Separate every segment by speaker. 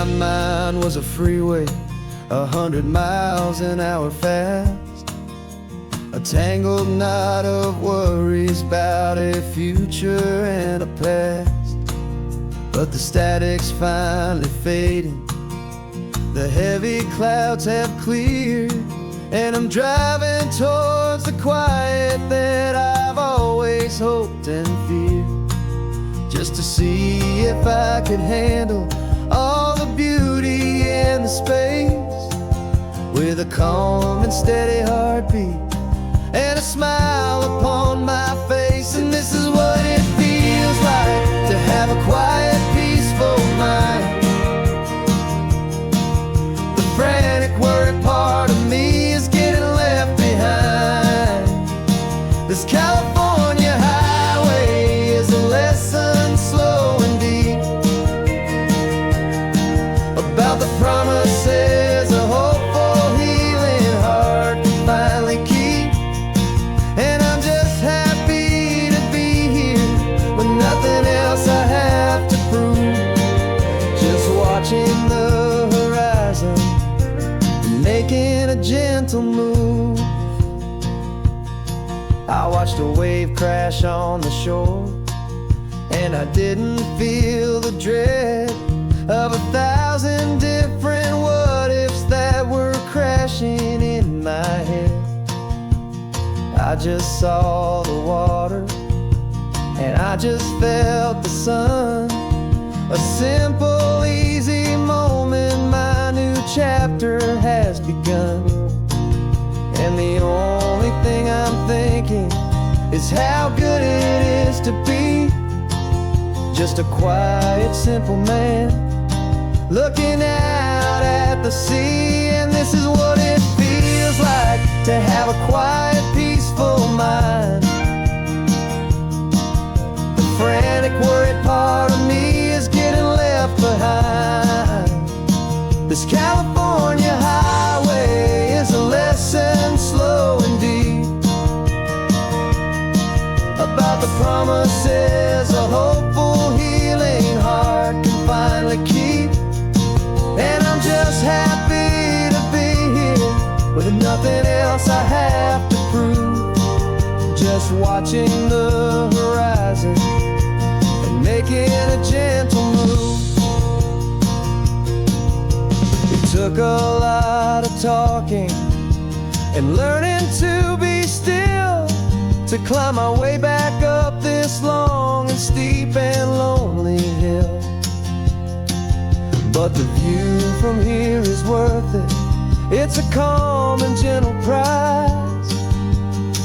Speaker 1: my mind was a freeway, 100 miles an hour fast. A tangled knot of worries about a future and a past. But the static's finally fading, the heavy clouds have cleared, and I'm driving towards the quiet that I've always hoped and feared. Just to see if I could handle all the beauty and the space, with a calm and steady heartbeat and a smile upon my face. And this is what it feels like to have a quiet, peaceful mind. The frantic, worried part of me is getting left behind. This California highway is a lesson slow and deep about the promises a hopeful, healing heart can finally keep. And I'm just happy to be here with nothing else I have to prove. Just watching the horizon, making a gentle move. I watched a wave crash on the shore, and I didn't feel the dread of 1,000 different what-ifs that were crashing in my head. I just saw the water, and I just felt the sun. A simple, easy moment, my new chapter has begun. And the only thing I'm thinking is how good it is to be just a quiet, simple man looking out at the sea. And this is what it feels like to have a quiet, peaceful mind. The frantic, worried part of me is getting left behind. This California highway is a lesson slow and deep about the promises a hopeful, healing heart can finally keep. And I'm just happy to be here with nothing else I have to prove. Just watching the horizon and making a gentle move. It took a lot of talking and learning to be still to climb my way back up this long and steep and lonely hill. But the view from here is worth it. It's a calm and gentle prize,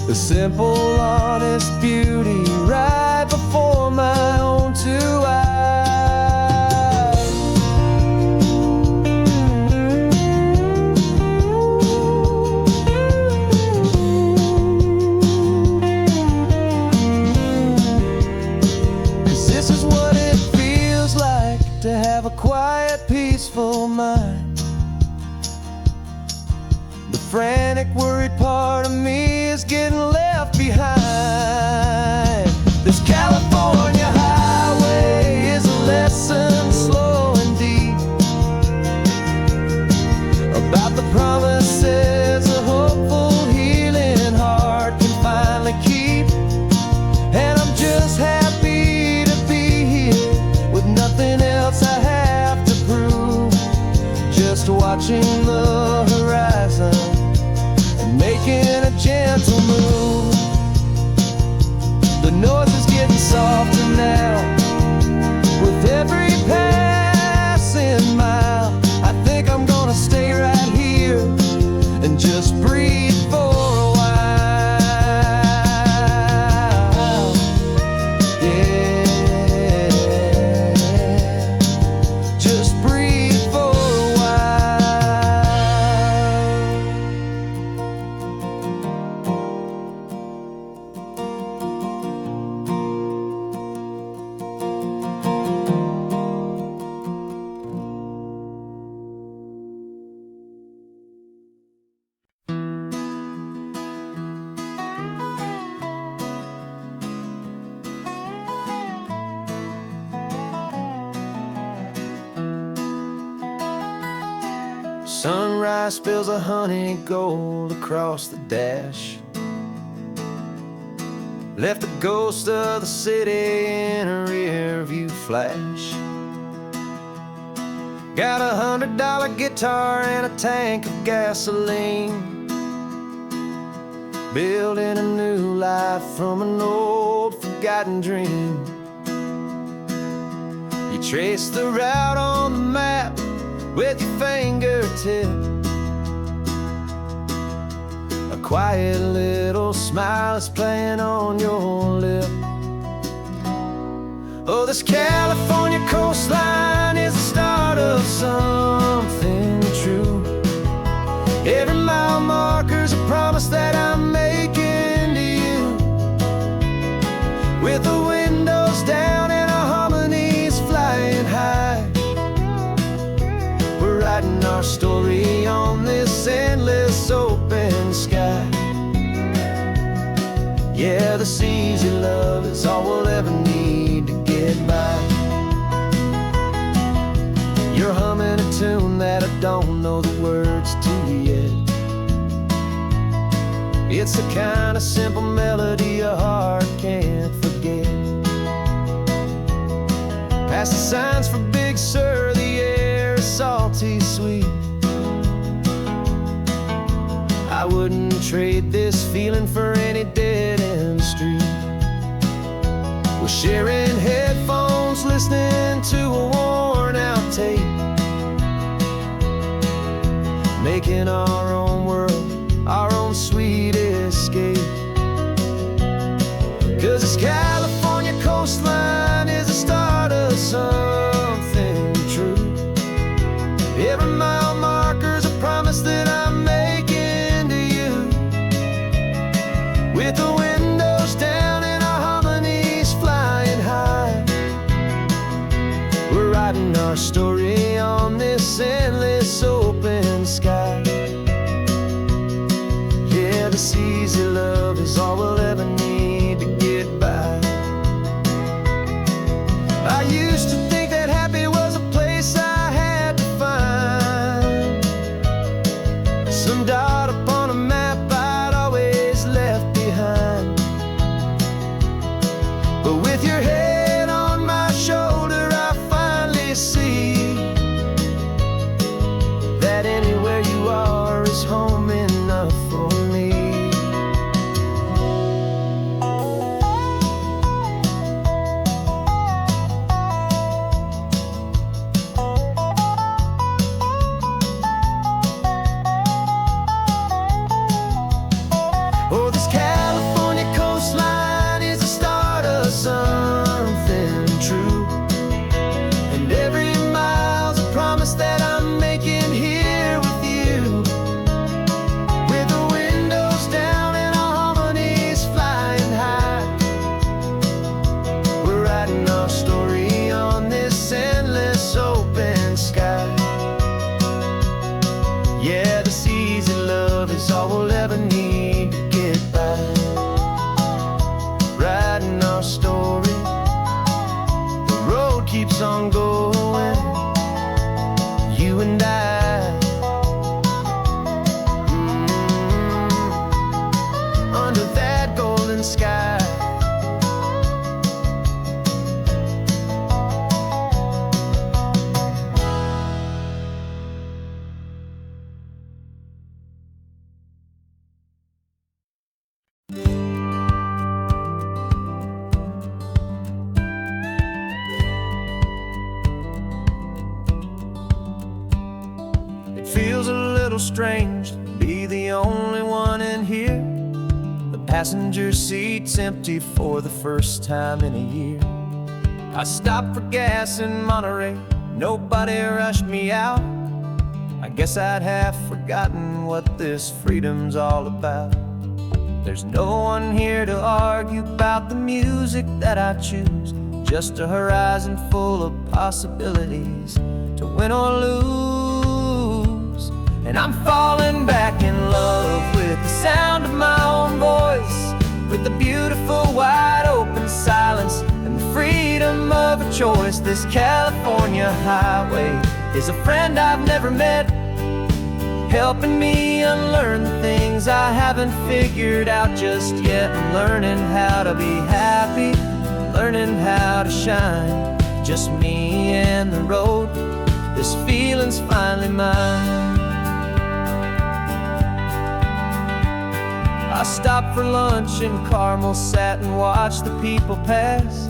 Speaker 1: the simple, honest beauty right before my own two eyes. This is what it feels like to have a quiet, peaceful mind. The frantic, worried part of me is getting left behind. This California highway is a lesson slow and deep about the promises a hopeful, healing heart can finally keep. And I'm just happy to be here with nothing else I have to prove. Just watching the horizon and making a gentle move. The noise is getting softer now with every passing mile. I think I'm gonna stay right here and just breathe for a while. Yeah, just breathe for a while. Sunrise spills a honey gold across the dash. Left the ghost of the city in a rear view flash. Got a $100 guitar and a tank of gasoline, building a new life from an old forgotten dream. You trace the route on the map with your fingertip. A quiet little smile is playing on your lip. Oh, this California coastline is the start of something true. Every mile marker's a promise that I'm making to you. With the windows down and our harmonies flying high, we're writing our story on this endless open sky. Yeah, this easy love is all we'll ever need to get by. You're humming a tune that I don't know the words to yet. It's the kind of simple melody your heart can't forget. Past the signs for Big Sur, the air is salty sweet. I wouldn't trade this feeling for any dead-end street. We're sharing headphones, listening to a worn-out tape, making our own world, our own sweet escape. 'Cause this California coastline is the start of something true. Every mile marker's a promise that I'm making to you. With the windows down and our harmonies flying high, we're writing our story on this endless open sky. Yeah, this easy love is all we'll ever need to get by. I used to think that happy was a place I had to find, some dot upon a map I'd always left behind. But with your head on my shoulder, I finally see that anywhere you are is home enough for me. Oh, this California coastline is the start of something true. And every mile's a promise that I'm making here with you. With the windows down and our harmonies flying high, we're writing our story on this endless open sky. Yeah, this easy love is all we'll ever need to get by. Writing our story, the road keeps on going, you and I. Under that golden sky. It feels a little strange to be the only one in here. The passenger seat's empty for the first time in a year. I stopped for gas in Monterey, nobody rushed me out. I guess I'd half forgotten what this freedom's all about. There's no one here to argue about the music that I choose, just a horizon full of possibilities to win or lose. And I'm falling back in love with the sound of my own voice, with the beautiful wide open silence and the freedom of a choice. This California highway is a friend I've never met, helping me unlearn the things I haven't figured out just yet. I'm learning how to be happy, learning how to shine, just me and the road. This feeling's finally mine. I stopped for lunch in Carmel, sat and watched the people pass.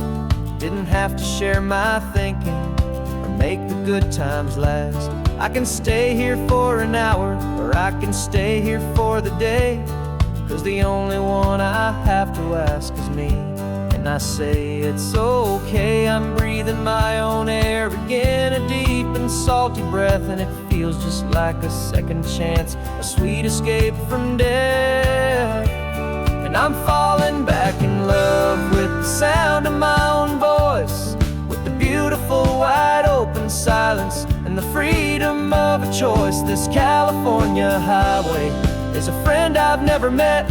Speaker 1: Didn't have to share my thinking or make the good times last. I can stay here for an hour, or I can stay here for the day, 'cause the only one I have to ask is me. And I say it's okay, I'm breathing my own air again, a deep and salty breath, and it feels just like a second chance, a sweet escape from death. And I'm falling back in love with the sound of my own voice, with the beautiful wide open silence and the freedom of a choice. This California highway is a friend I've never met,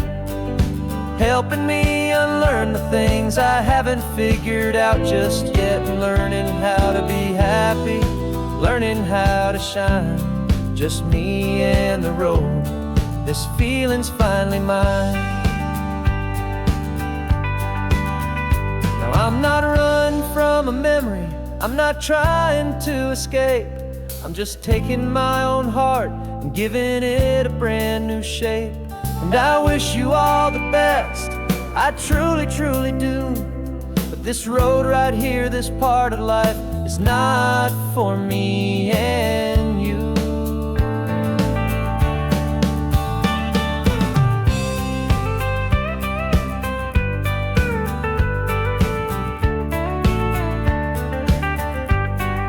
Speaker 1: helping me unlearn the things I haven't figured out just yet. Learning how to be happy, learning how to shine, just me and the road. This feeling's finally mine. Now I'm not running from a memory, I'm not trying to escape. I'm just taking my own heart and giving it a brand new shape. And I wish you all the best, I truly, truly do. But this road right here, this part of life, is not for me and you.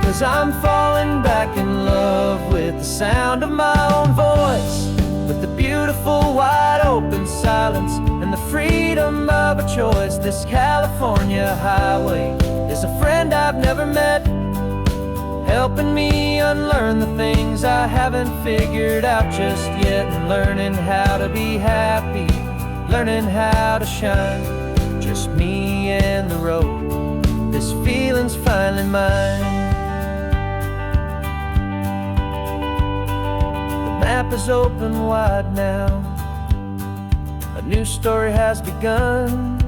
Speaker 1: 'Cause I'm falling back in love with the sound of my own voice, with the beautiful wide open silence and the freedom of a choice. This California highway is a friend I've never met, helping me unlearn the things I haven't figured out just yet. And learning how to be happy, learning how to shine, just me and the road. This feeling's finally mine. The map is open wide now, a new story has begun,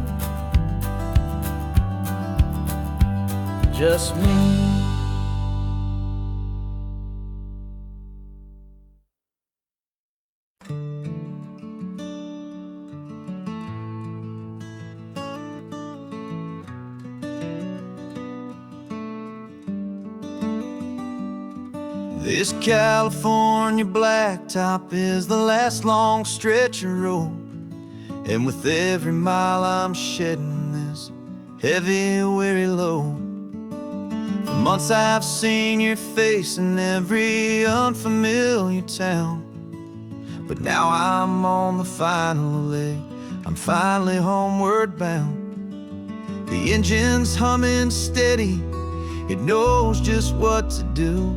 Speaker 1: just me. This California blacktop is the last long stretch of road, and with every mile I'm shedding this heavy, weary load. For months I've seen your face in every unfamiliar town, but now I'm on the final leg, I'm finally homeward bound. The engine's humming steady, it knows just what to do.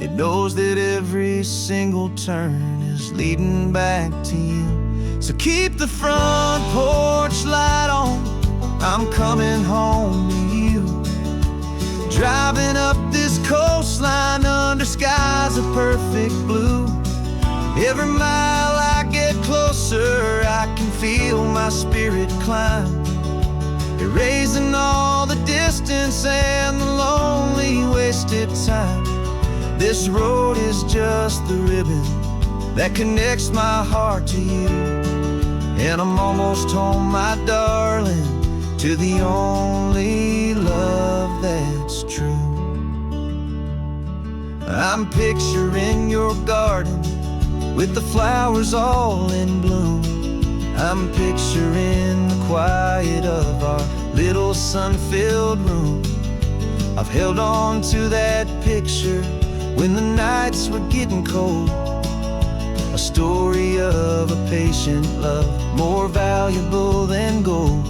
Speaker 1: It knows that every single turn is leading back to you. So keep the front porch light on, I'm coming home to you. Driving up this coastline under skies of perfect blue. Every mile I get closer, I can feel my spirit climb, erasing all the distance and the lonely wasted time. This road is just the ribbon that connects my heart to you, and I'm almost home, my darling, to the only love that's true. I'm picturing your garden with the flowers all in bloom. I'm picturing the quiet of our little sun-filled room. I've held on to that picture when the nights were getting cold, a story of a patient love, more valuable than gold.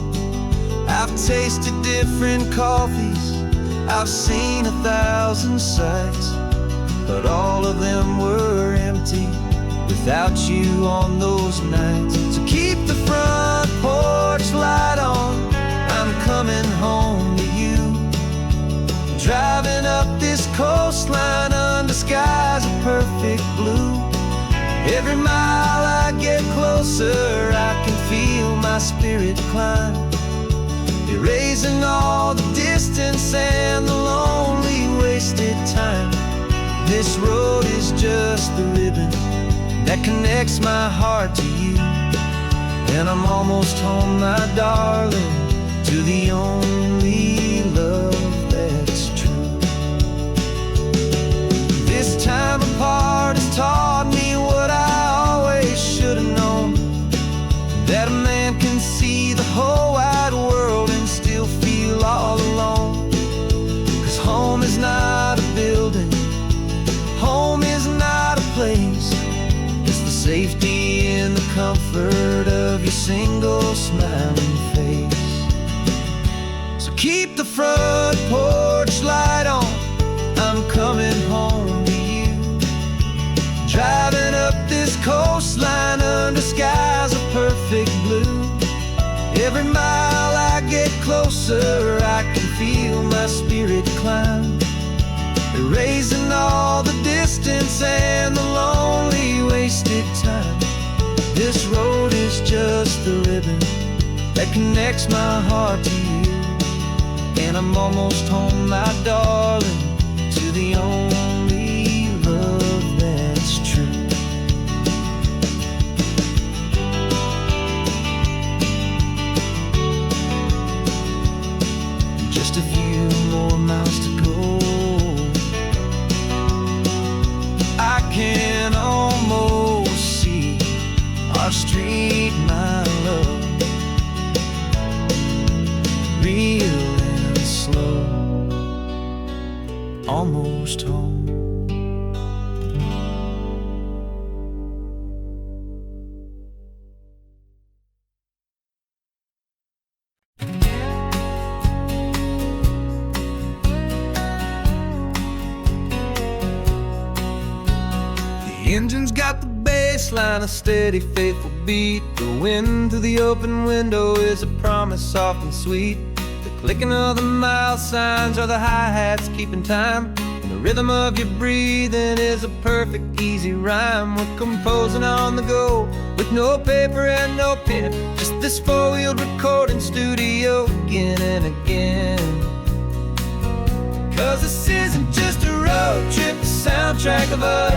Speaker 1: I've tasted different coffees, I've seen 1,000 sights, but all of them were empty without you on those nights. So keep the front porch light on, I'm coming home to you. Driving up this coastline under skies of perfect blue. Every mile I get closer, I can feel my spirit climb, erasing all the distance and the lonely wasted time. This road is just the ribbon that connects my heart to you, and I'm almost home, my darling, to the only love that's true. This time apart has taught me what I always should have known, that a man can see the whole wide world and still feel all alone. 'Cause home is not a building, home is not a place, it's the safety and the comfort of your single smiling face. So keep the front porch light on, I'm coming home to you. Driving up this coastline under skies of perfect blue. Every mile I get closer, I can feel my spirit climb, erasing all the distance and the lonely wasted time. This road is just the ribbon that connects my heart to you, and I'm almost home, my darling, to the only love that's true. Just a few more miles to go, I can almost see our street, my love, real and slow, almost home. The engine's got the bass line, a steady, faithful beat. The wind through the open window is a promise soft and sweet. The clicking of the mile signs are the hi-hats keeping time, and the rhythm of your breathing is a perfect, easy rhyme. We're composing on the go with no paper and no pen, just this four-wheeled recording studio again and again. 'Cause this isn't just a road trip, the soundtrack of us,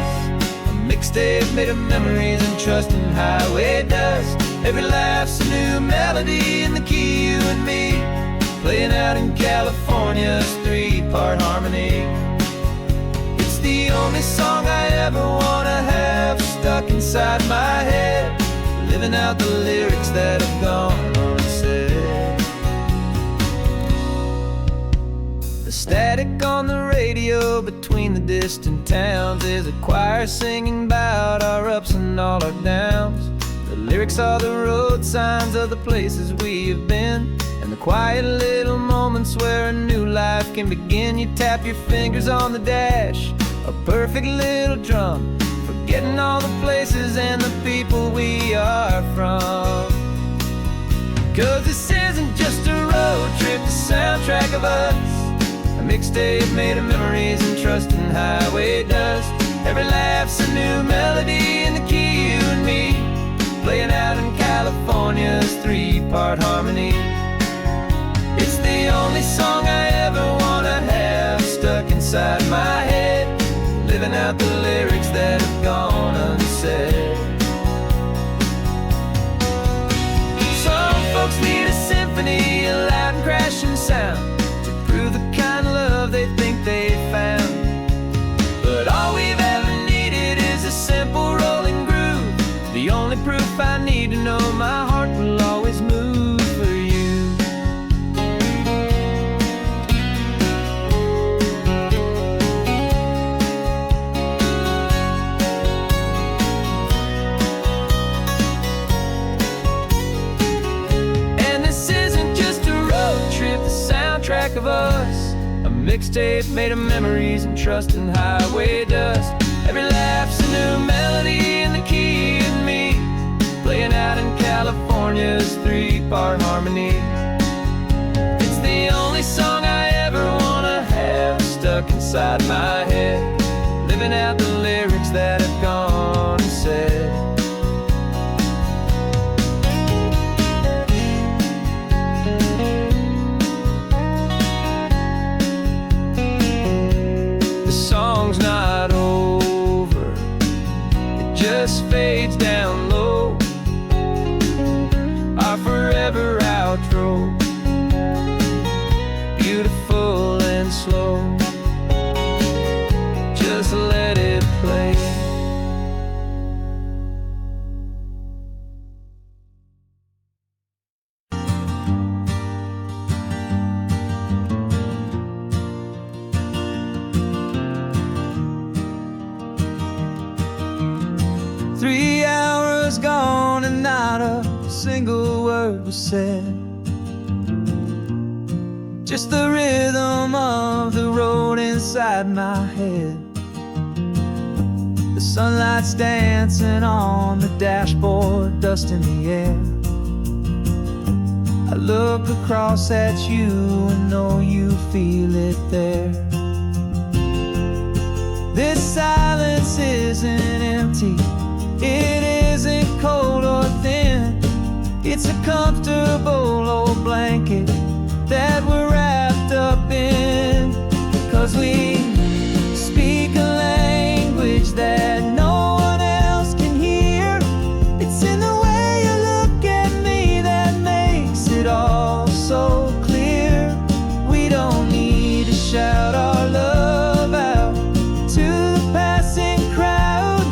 Speaker 1: mixtape made of memories and trust in highway dust. Every laugh's a new melody in the key, you and me, playing out in California's three-part harmony. It's the only song I ever wanna have stuck inside my head, living out the lyrics that have gone unsaid. The static on the radio between the distant towns is a choir singing about our ups and all our downs. The lyrics are the road signs of the places we have been, and the quiet little moments where a new life can begin. You tap your fingers on the dash, a perfect little drum, forgetting all the places and the people we are from. 'Cause this isn't just a road trip, the soundtrack of us, a mixtape made of memories and trust in highway dust. Every laugh's a new melody in the key, you and me, playing out in California's three-part harmony. It's the only song I ever wanna have stuck inside my head, living out the lyrics that have gone unsaid. Some folks need a symphony, a loud and crashing sound, the kind of love they think they found. But all we've ever needed is a simple rolling groove, the only proof I need to know my heart will always move for you. And this isn't just a road trip, the soundtrack of us, a mixtape made of memories and trust in highway dust. Every laugh's a new melody in the key, and me, playing out in California's three-part harmony. It's the only song I ever wanna have stuck inside my head, living out the lyrics that have gone and said. just fades down low, our forever outro, beautiful and slow. Just let it play. Three hours gone and not a single word was said. Just the rhythm of the road inside my head. The sunlight's dancing on the dashboard, dust in the air. I look across at you and know you feel it there. This silence isn't empty, it isn't cold or thin. It's a comfortable old blanket that we're wrapped up in. 'Cause we speak a language that no one else can hear. It's in the way you look at me that makes it all so clear. We don't need to shout our love out to the passing crowd.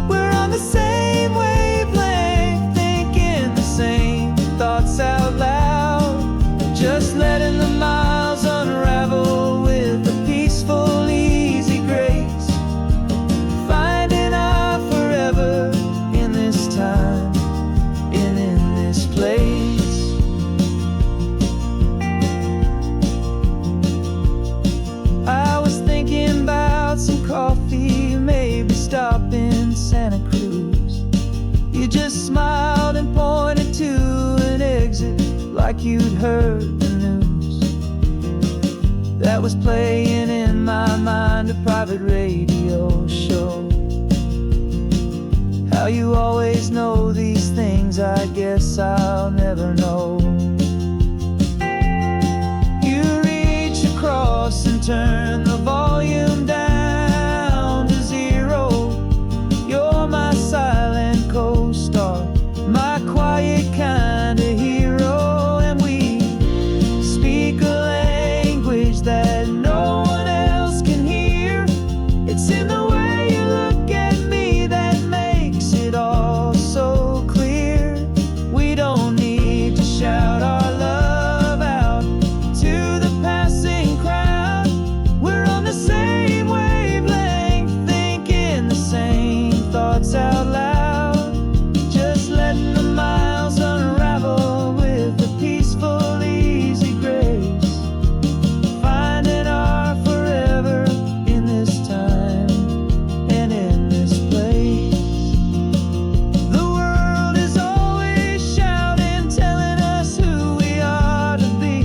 Speaker 1: We're on the same wavelength, thinking the same thoughts out loud. Just letting the miles unravel with a peaceful, easy grace. Finding our forever in this time and in this place. I was thinking about some coffee, maybe stop in Santa Cruz. You just smiled and pointed to an exit like you'd heard the news. That was playing in my mind, a private radio show. How you always know these things, I guess I'll never know. You reach across and turn the volume down to zero. You're my silent co-star, my quiet kind of hero. And we speak a language that no one else can hear. It's in the way you look at me that makes it all so clear. We don't need to shout our love out to the passing crowd. We're on the same wavelength, thinking the same thoughts out loud. Just letting the miles unravel with a peaceful, easy grace. Finding our forever in this time and in this place. The world is always shouting, telling us who we are to be.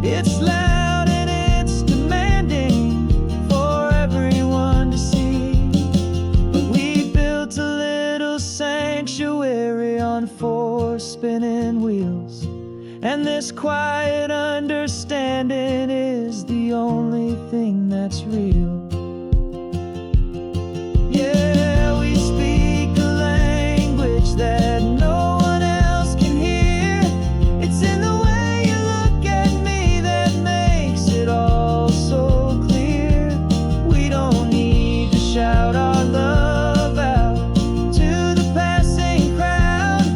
Speaker 1: It's loud and it's demanding for everyone to see. But we built a little sanctuary on four spinning wheels, and this quiet understanding is the only thing that's real. Yeah, we speak a language that no one else can hear. It's in the way you look at me that makes it all so clear. We don't need to shout our love out to the passing crowd.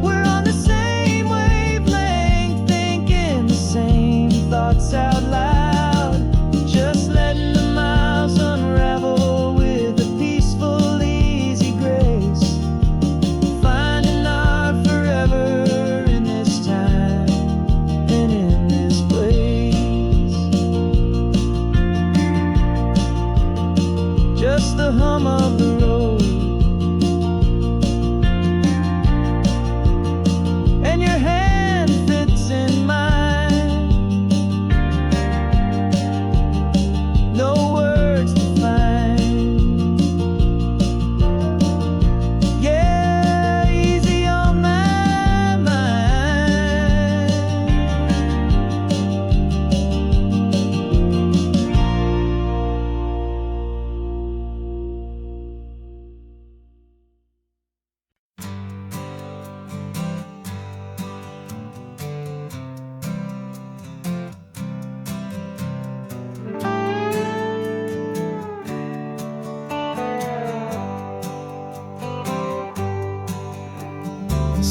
Speaker 1: We're on the same wavelength, thinking the same thoughts out loud. Just letting the miles unravel with a peaceful, easy grace. Finding our forever in this time and in this place. Just the hum of the road and your hand fits in mine. No words to find. Yeah, easy on my mind.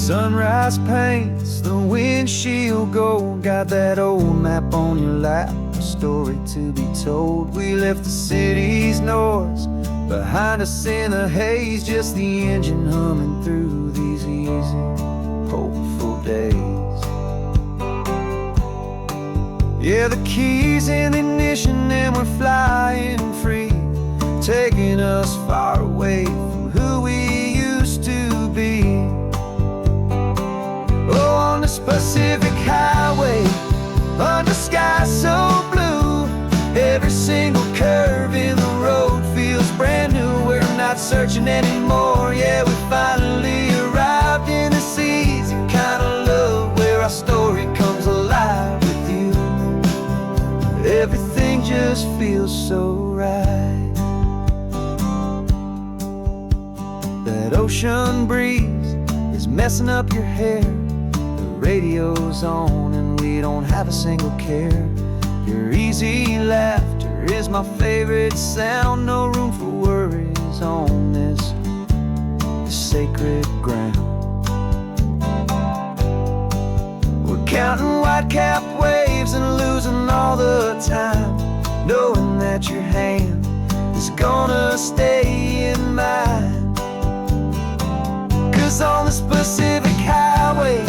Speaker 1: Sunrise paints the windshield gold. Got that old map on your lap, a story to be told. We left the city's noise behind us in the haze, just the engine humming through these easy, hopeful days. Yeah, the keys in the ignition and we're flying free, taking us far away from who we used to be. Oh, on this Pacific highway, under skies so blue, every single curve in the road feels brand new. We're not searching anymore, yeah, we finally arrived in this easy kind of love where our story comes alive with you. Everything just feels so right. That ocean breeze is messing up your hair, the radio's on and we don't have a single care. Your easy laughter is my favorite sound, no room for worries on this sacred ground. We're counting white-capped waves and losing all the time, knowing that your hand is gonna stay in mine. 'Cause on this Pacific highway,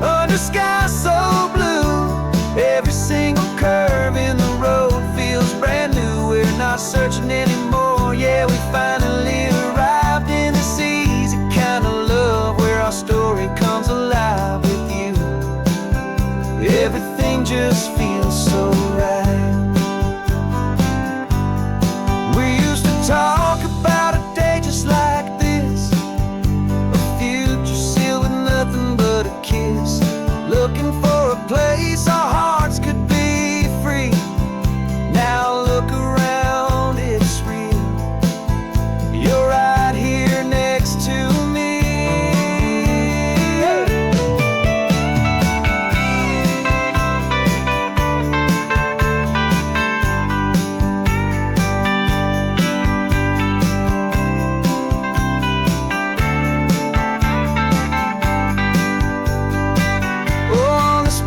Speaker 1: under skies so blue, every single curve in the road feels brand new. We're not searching anymore, yeah, we finally arrived in this easy kind of love where our story comes alive with you. Everything just feels so right. We used to talk about a day just like this, a future sealed with nothing but a kiss, looking for a place our hearts could be free. Now look around, it's real. You're right here next to me.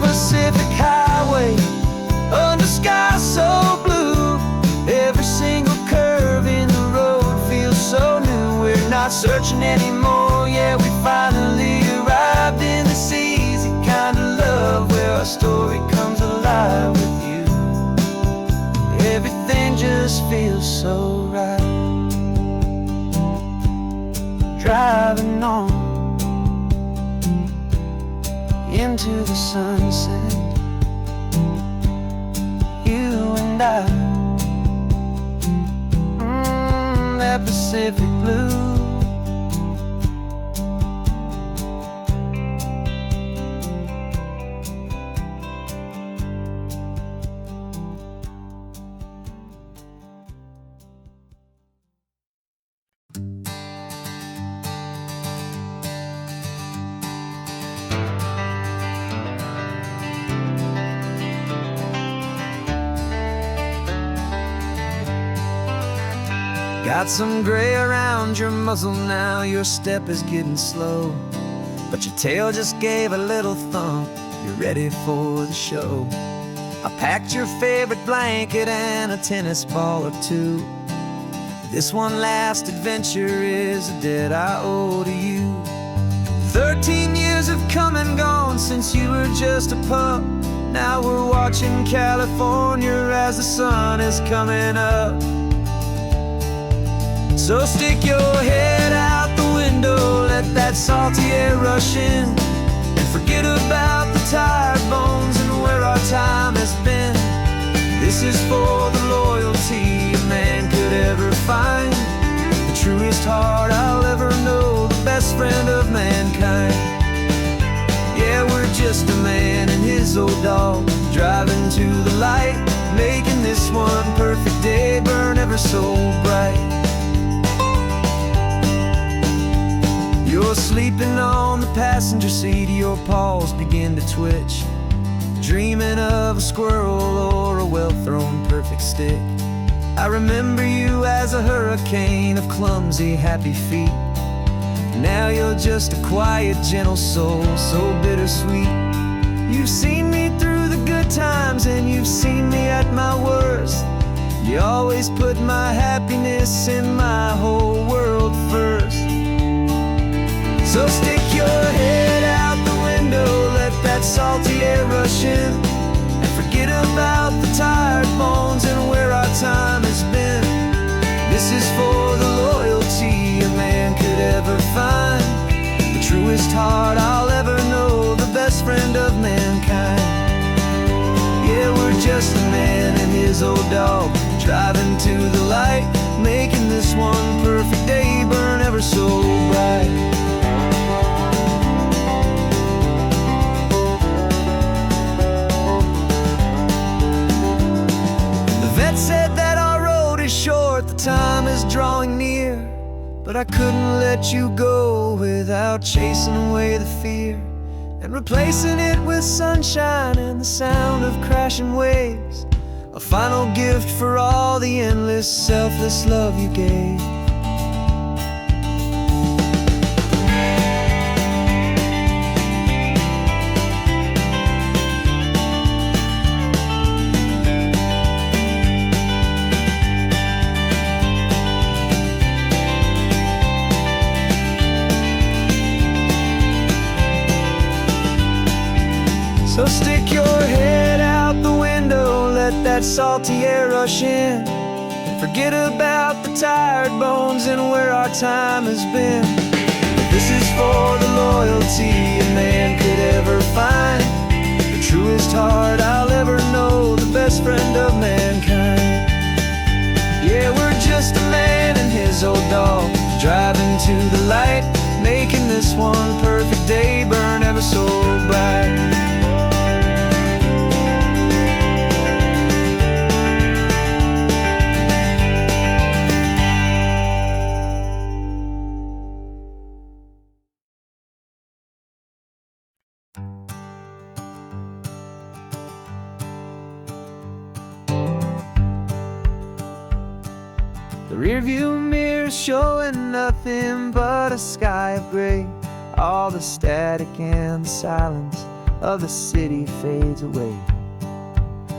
Speaker 1: Pacific highway, under skies so blue, every single curve in the road feels so new. We're not searching anymore, yeah, we finally arrived in this easy kind of love where our story comes alive with you. Everything just feels so right. Driving on into the sunset, you and I, that Pacific blue. Got some gray around your muzzle now, your step is getting slow, but your tail just gave a little thump, you're ready for the show. I packed your favorite blanket and a tennis ball or two. This one last adventure is a debt I owe to you. 13 years have come and gone since you were just a pup. Now we're watching California as the sun is coming up. So stick your head out the window, let that salty air rush in, and forget about the tired bones and where our time has been. This is for the loyalty a man could ever find, the truest heart I'll ever know, the best friend of mankind. Yeah, we're just a man and his old dog, driving to the light, making this one perfect day burn ever so bright. You're sleeping on the passenger seat, your paws begin to twitch, dreaming of a squirrel or a well-thrown perfect stick. I remember you as a hurricane of clumsy, happy feet, Now you're just a quiet, gentle soul, so bittersweet. You've seen me through the good times and you've seen me at my worst. You always put my happiness and my whole world first. So stick your head out the window, let that salty air rush in, and forget about the tired bones and where our time has been. This is for the loyalty a man could ever find, the truest heart I'll ever know, the best friend of mankind. Yeah, we're just a man and his old dog, driving to the light, making this one perfect day burn ever so bright. The vet said that our road is short, the time is drawing near, but I couldn't let you go without chasing away the fear and replacing it with sunshine and the sound of crashing waves. A final gift for all the endless, selfless love you gave. So stick your head out the window, let that salty air rush in, and forget about the tired bones and where our time has been. This is for the loyalty a man could ever find, the truest heart I'll ever know, the best friend of mankind. Yeah, we're just a man and his old dog, driving to the light, making this one perfect day burn ever so bright. The rearview mirror showing nothing but a sky of gray. All the static and the silence of the city fades away.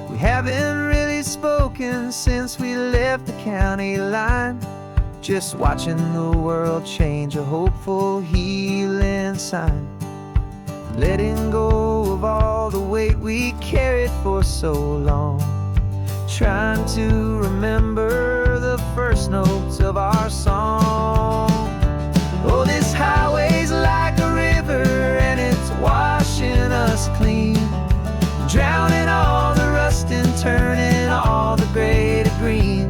Speaker 1: We haven't really spoken since we left the county line, just watching the world change, a hopeful healing sign. Letting go of all the weight we carried for so long, trying to remember the first notes of our song. Oh, this highway's like a river and it's washing us clean, drowning all the rust and turning all the gray to green.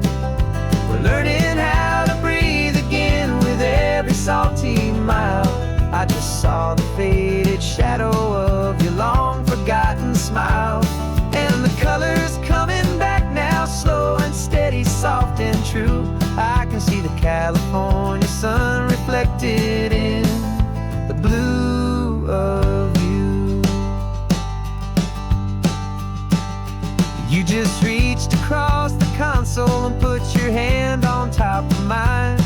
Speaker 1: We're learning how to breathe again with every salty mile. I just saw the faded shadow of your long forgotten smile, and the colors coming back now, slow and steady, soft and true. I can see the California sun reflected in the blue of you. You just reached across the console and put your hand on top of mine.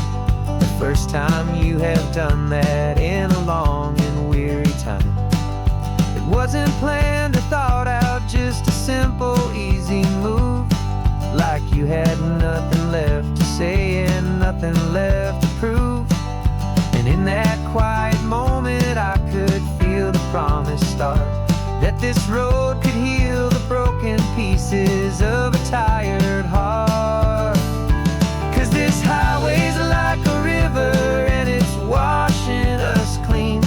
Speaker 1: The first time you have done that in a long and weary time. It wasn't planned or thought out, just a simple, easy move. Like you had nothing left to say and nothing left to prove. And in that quiet moment I could feel the promise start, that this road could heal the broken pieces of a tired heart. 'Cause this highway's like a river and it's washing us clean,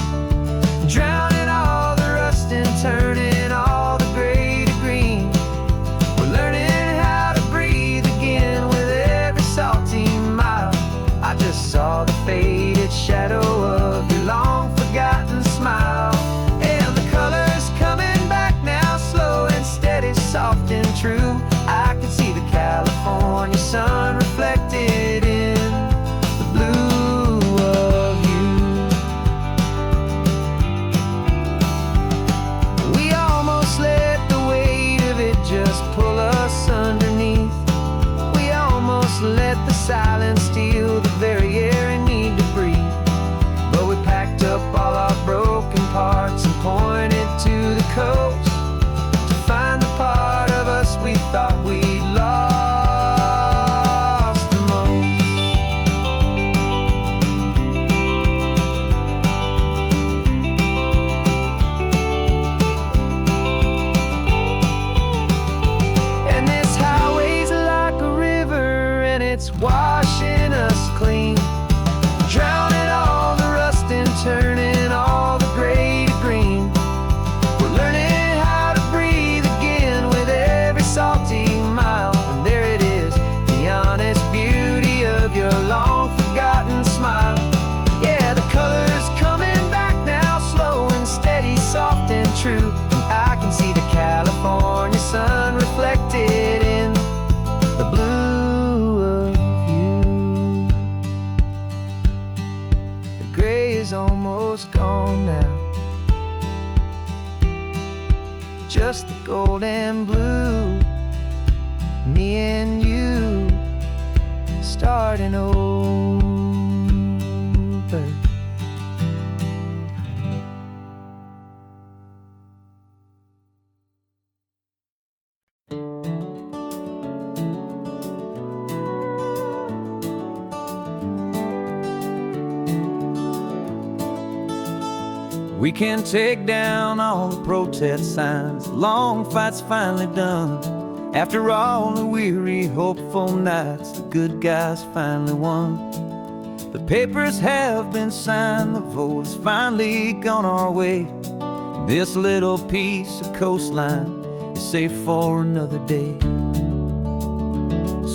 Speaker 1: drowning all the rust and turning all the gray to green. We're learning how to breathe again with every salty mile. I just saw the faded shadow of your long forgotten smile, and the colors coming back now, slow and steady, soft and true. I can see the California is almost gone now. Just the gold and blue, me and you starting over. We can take down all the protest signs, long fight's finally done. After all the weary, hopeful nights, the good guys finally won. The papers have been signed, the vote has finally gone our way. This little piece of coastline is safe for another day.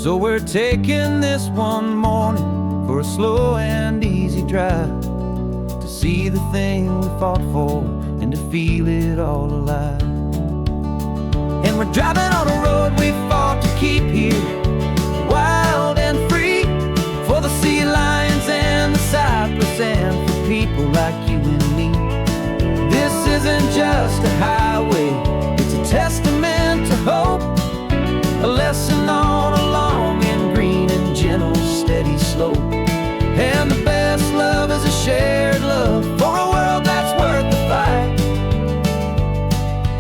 Speaker 1: So we're taking this one morning for a slow and easy drive, to see the thing we fought for and to feel it all alive. And we're driving on a road we fought to keep here, wild and free, for the sea lions and the cypress and for people like you and me. This isn't just a highway, it's a testament to hope, a lesson on a long and green and gentle steady slope. And the best love is a shared love for a world that's worth the fight,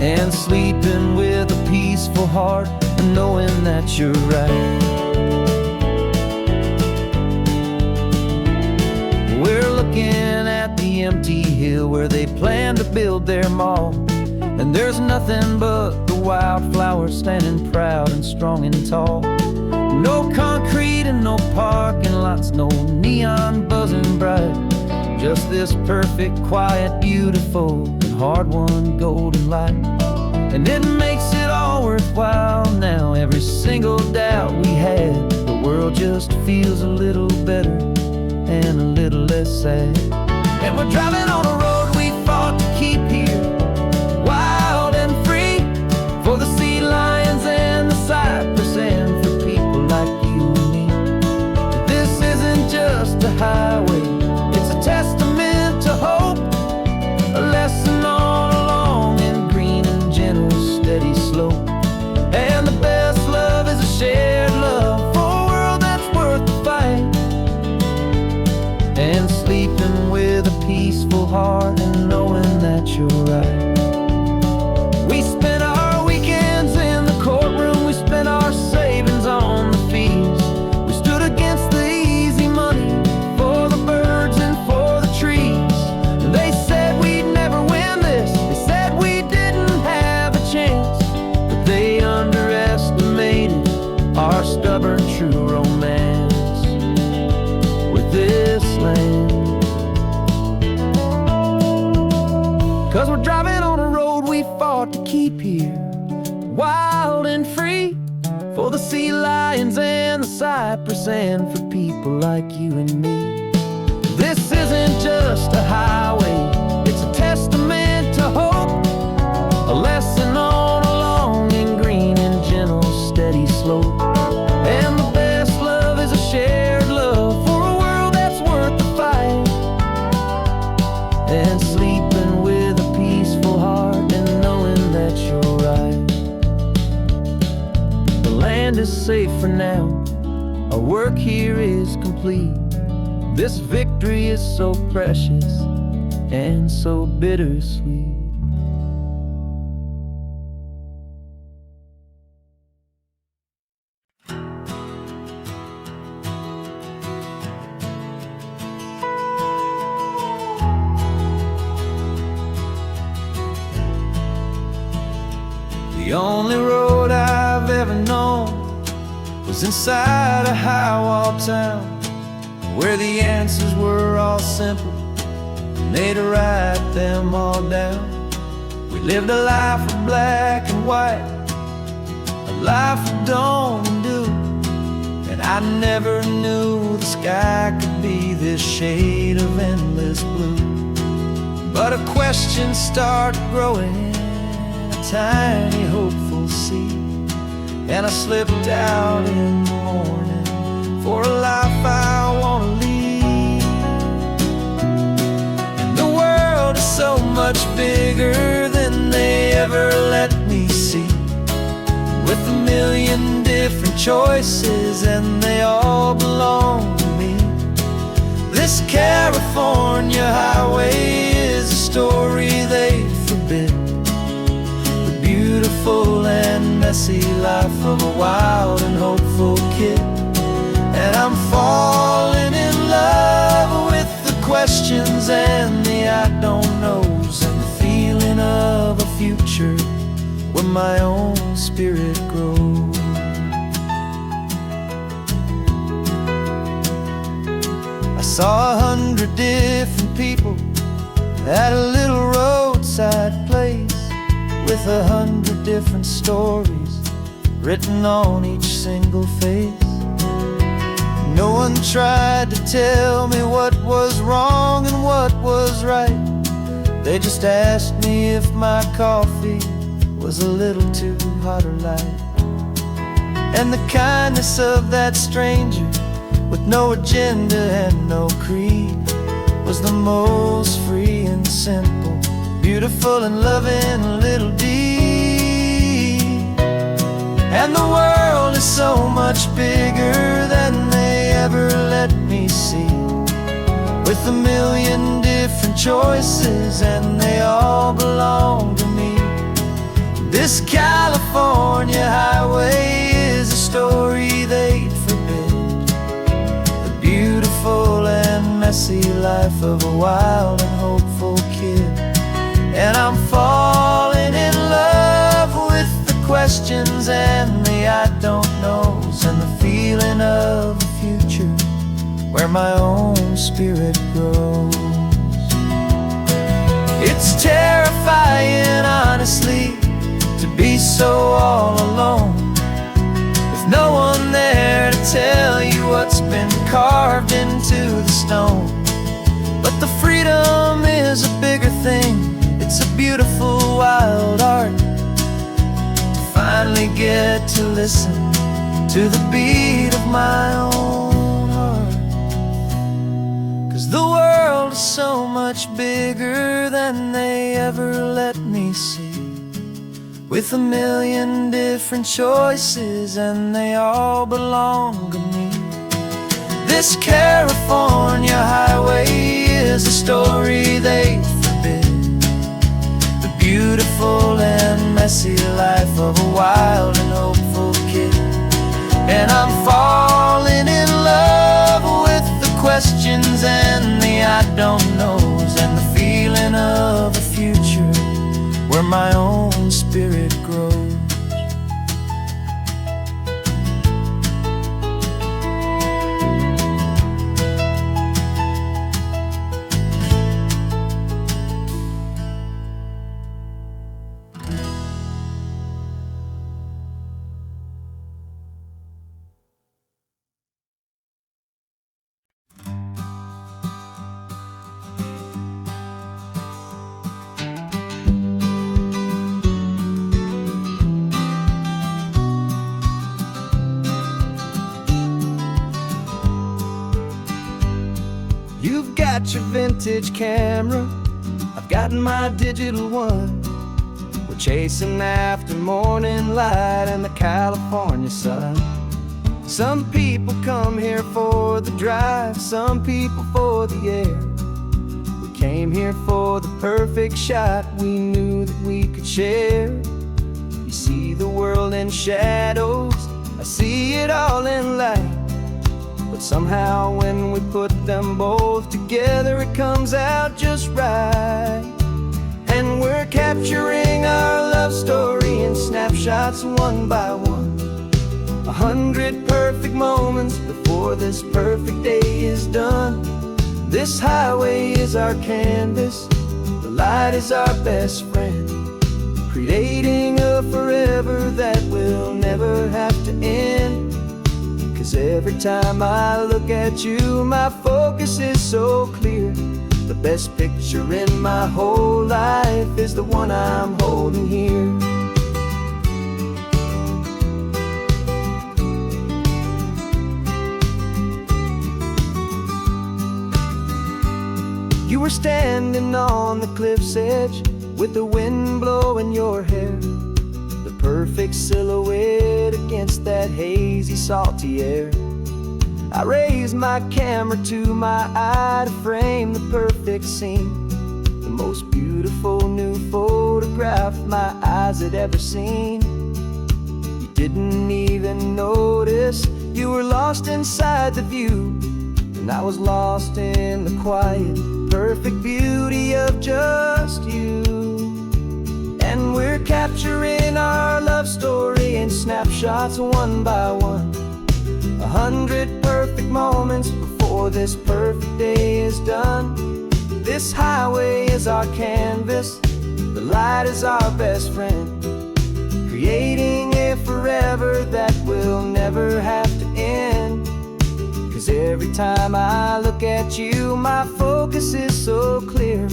Speaker 1: and sleeping with a peaceful heart and knowing that you're right. We're looking at the empty hill where they plan to build their mall, and there's nothing but the wildflowers standing proud and strong and tall. No concrete and no parking lots, no neon buzzing bright, just this perfect, quiet, beautiful, and hard-won golden light. And it makes it all worthwhile now, every single doubt we had. The world just feels a little better and a little less sad. And we're driving on a road we fought to keep here, wild and free, for the sea lions and the cypress and for people like you and me. This isn't just a highway, it's a testament to hope, a lesson on a long and green and gentle steady slope. And the best love is a shared love for a world that's worth the fight, and sleeping with a peaceful heart and knowing that you're right. We spent our weekends in the courtroom, we spent our savings on the fees. We stood against the easy money for the birds and for the trees. And they said we'd never win this, they said we didn't have a chance, but they underestimated our stubborn true romance with this land. 'Cause we're driving on a road we fought to keep here, wild and free, for the sea lions and the cypress and for people like you and me. This isn't just a highway, it's a testament to hope, a lesson on a long and green and gentle steady slope. And the best love is a shared love for a world that's worth the fight, and sleeping with a peaceful heart and knowing that you're right. The land is safe for now, our work here is complete. This victory is so precious and so bittersweet. The only road I've ever known was inside a high-wall town, where the answers were all simple and they'd write them all down. We lived a life of black and white, a life of dawn and dew, and I never knew the sky could be this shade of endless blue. But a question started growing, a tiny hopeful seed, and I slipped out in the morning for a life I want to lead. million different choices, and they all belong to me. This California highway is a story they forbid, the beautiful and messy life of a wild and hopeful kid. And I'm falling in love with the questions and the I don't knows, and the feeling of a future where my own spirit grows. I saw 100 different people at a little roadside place, with 100 different stories written on each single face. No one tried to tell me what was wrong and what was right. They just asked me if my coffee was a little too hot or light. And the kindness of that stranger, with no agenda and no creed, was the most free and simple, beautiful and loving little deed. And the world is so much bigger than they ever let me see, with a million different choices, and they all belong to me. This California highway is a story they'd forbid, the beautiful and messy life of a wild and hopeful kid. And I'm falling in love with the questions and the I don't knows, and the feeling of a future where my own spirit grows. It's terrifying, honestly, to be so all alone, with no one there to tell you what's been carved into the stone. But the freedom is a bigger thing. It's a beautiful wild art to finally get to listen to the beat of my own heart. 'Cause the world is so much bigger than they ever let me see, with a million different choices, and they all belong to me. This California highway is a story they forbid, the beautiful and messy life of a wild and hopeful kid. And I'm falling in love with the questions and the I don't knows, and the feeling of a future where my own spirit grows. You've got your vintage camera, I've got my digital one. We're chasing after morning light and the California sun. Some people come here for the drive, some people for the air. We came here for the perfect shot we knew that we could share. You see the world in shadows, I see it all in light. But somehow when we put them both together, it comes out just right. And we're capturing our love story in snapshots one by one, 100 perfect moments before this perfect day is done. This highway is our canvas, the light is our best friend, creating a forever that will never have to end. 'Cause every time I look at you, my focus is so clear. The best picture in my whole life is the one I'm holding here. You were standing on the cliff's edge with the wind blowing your hair. The perfect silhouette against that hazy, salty air. I raised my camera to my eye to frame the perfect scene, the most beautiful new photograph my eyes had ever seen. You didn't even notice you were lost inside the view, and I was lost in the quiet, perfect beauty of just you. And we're capturing our love story in snapshots one by one, 100 perfect moments before this perfect day is done. This highway is our canvas, the light is our best friend, creating a forever that will never have to end. 'Cause every time I look at you, my focus is so clear.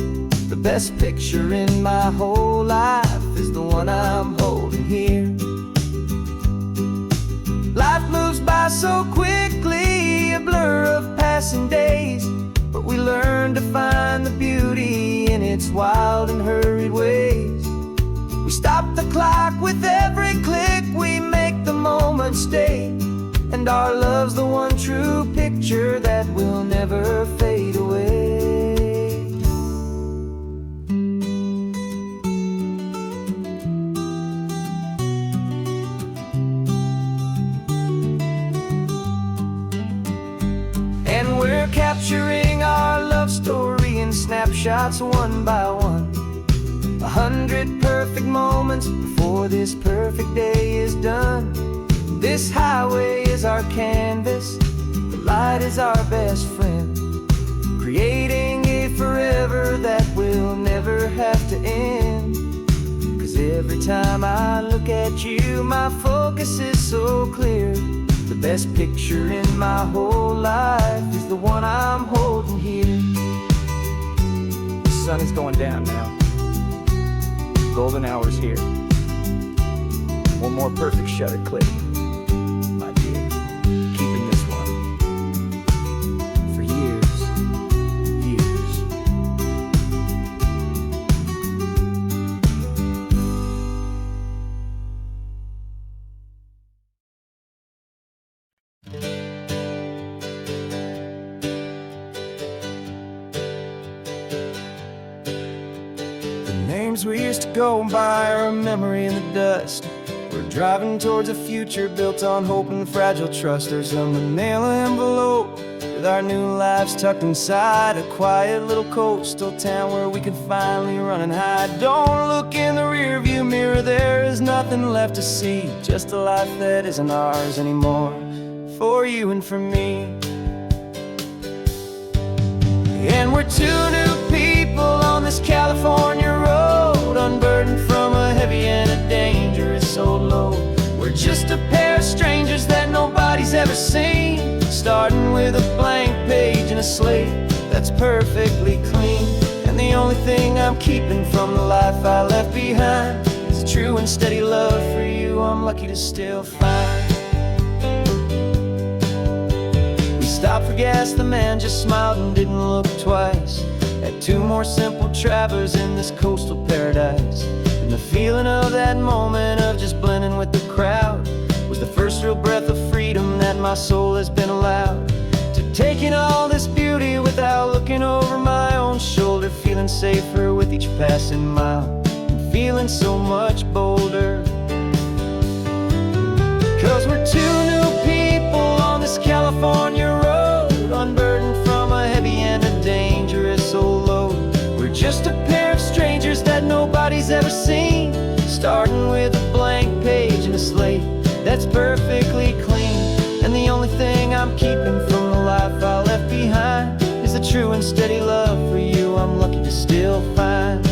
Speaker 1: The best picture in my whole life is the one I'm holding here. Life moves by so quickly, a blur of passing days, but we learn to find the beauty in its wild and hurried ways. We stop the clock with every click, we make the moment stay, and our love's the one true picture that will never fade away. And we're capturing our love story in snapshots one by one, 100 perfect moments before this perfect day is done. This highway is our canvas, the light is our best friend, creating a forever that will never have to end. 'Cause every time I look at you, my focus is so clear. The best picture in my whole life is the one I'm holding here. The sun is going down now. Golden hour's here. One more perfect shutter click, my dear. Keeping this one for years, years. Names we used to go by are a memory in the dust. We're driving towards a future built on hope and fragile trust. There's a manila envelope with our new lives tucked inside, a quiet little coastal town where we can finally run and hide. Don't look in the rearview mirror, there is nothing left to see, just a life that isn't ours anymore, for you and for me. And we're two new people on this California road, unburdened from a heavy and a dangerous old load. We're just a pair of strangers that nobody's ever seen, starting with a blank page and a slate that's perfectly clean. And the only thing I'm keeping from the life I left behind is a true and steady love for you I'm lucky to still find. Stopped for gas, the man just smiled and didn't look twice. Had two more simple travelers in this coastal paradise. And the feeling of that moment of just blending with the crowd was the first real breath of freedom that my soul has been allowed to take in all this beauty without looking over my own shoulder, feeling safer with each passing mile and feeling so much bolder. 'Cause we're two new people on this California road, unburdened from a heavy and a dangerous old load. We're just a pair of strangers that nobody's ever seen, starting with a blank page and a slate that's perfectly clean. And the only thing I'm keeping from the life I left behind is a true and steady love for you I'm lucky to still find.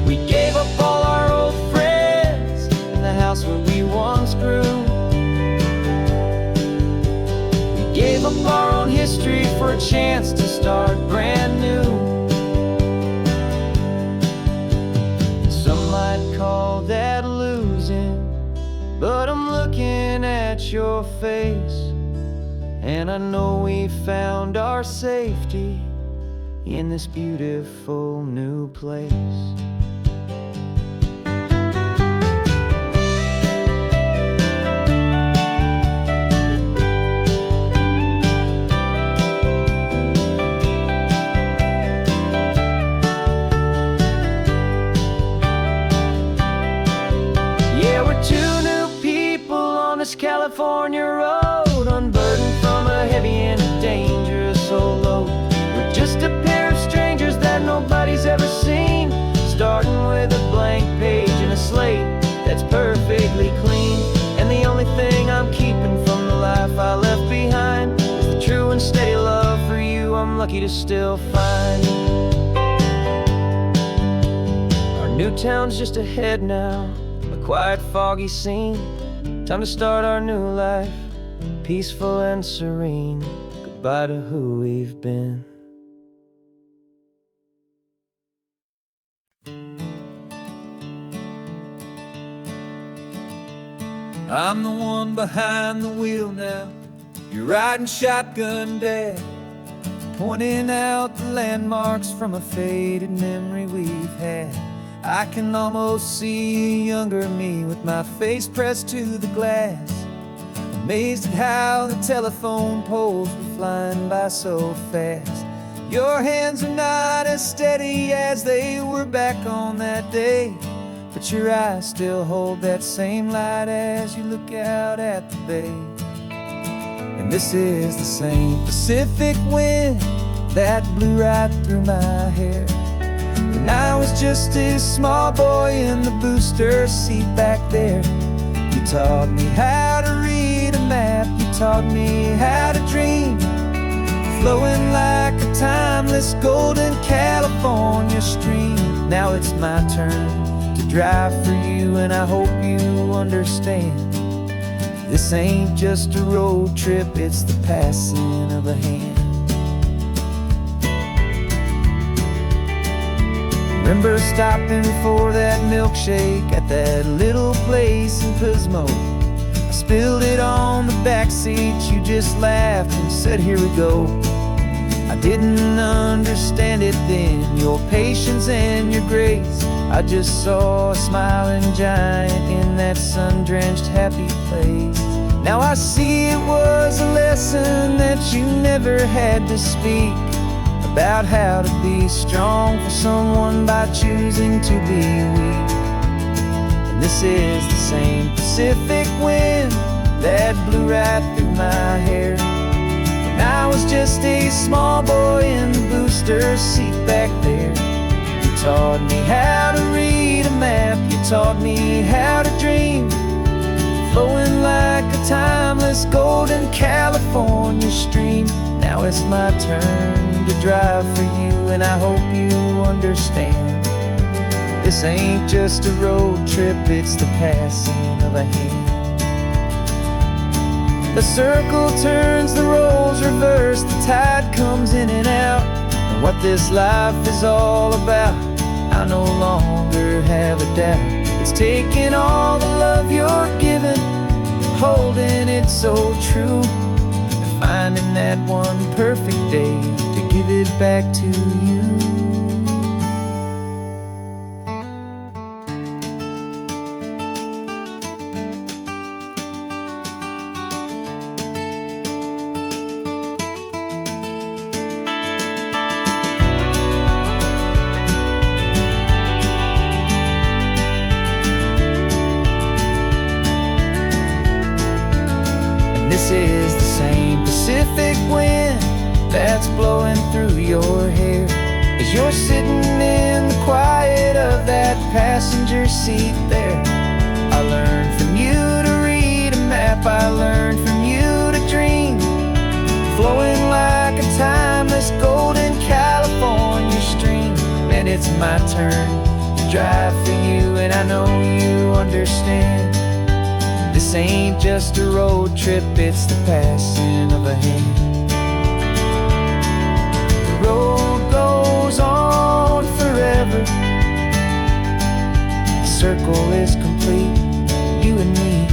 Speaker 1: We gave up all our old friends in the house where we once grew. Gave up our own history for a chance to start brand new. Some might call that losing, but I'm looking at your face, and I know we found our safety in this beautiful new place. lucky to still find you. Our new town's just ahead now, a quiet, foggy scene. Time to start our new life, peaceful and serene. Goodbye to who we've been. I'm the one behind the wheel now. You're riding shotgun, Dad, pointing out the landmarks from a faded memory we've had. I can almost see a younger me with my face pressed to the glass, amazed at how the telephone poles were flying by so fast. Your hands are not as steady as they were back on that day, but your eyes still hold that same light as you look out at the bay. And this is the same Pacific wind that blew right through my hair when I was just a small boy in the booster seat back there. You taught me how to read a map, you taught me how to dream, flowing like a timeless golden California stream. Now it's my turn to drive for you, and I hope you understand. This ain't just a road trip, it's the passing of a hand. Remember stopping for that milkshake at that little place in Pismo? I spilled it on the back seat, you just laughed and said, here we go. I didn't understand it then, your patience and your grace. I just saw a smiling giant in that sun-drenched happy place. Now I see it was a lesson that you never had to speak, about how to be strong for someone by choosing to be weak. And this is the same Pacific wind that blew right through my hair when I was just a small boy in the booster seat back there. You taught me how to read a map, you taught me how to dream, flowing like a timeless golden California stream. Now it's my turn to drive for you, and I hope you understand. This ain't just a road trip, it's the passing of a hand. The circle turns, the roles reverse, the tide comes in and out. And what this life is all about, I no longer have a doubt. It's taking all the love you're giving, holding it so true, and finding that one perfect day to give it back to you. This is the same Pacific wind that's blowing through your hair as you're sitting in the quiet of that passenger seat there. I learned from you to read a map, I learned from you to dream, flowing like a timeless golden California stream. And it's my turn to drive for you, and I know you understand. This ain't just a road trip, it's the passing of a hand. The road goes on forever, the circle is complete, you and me,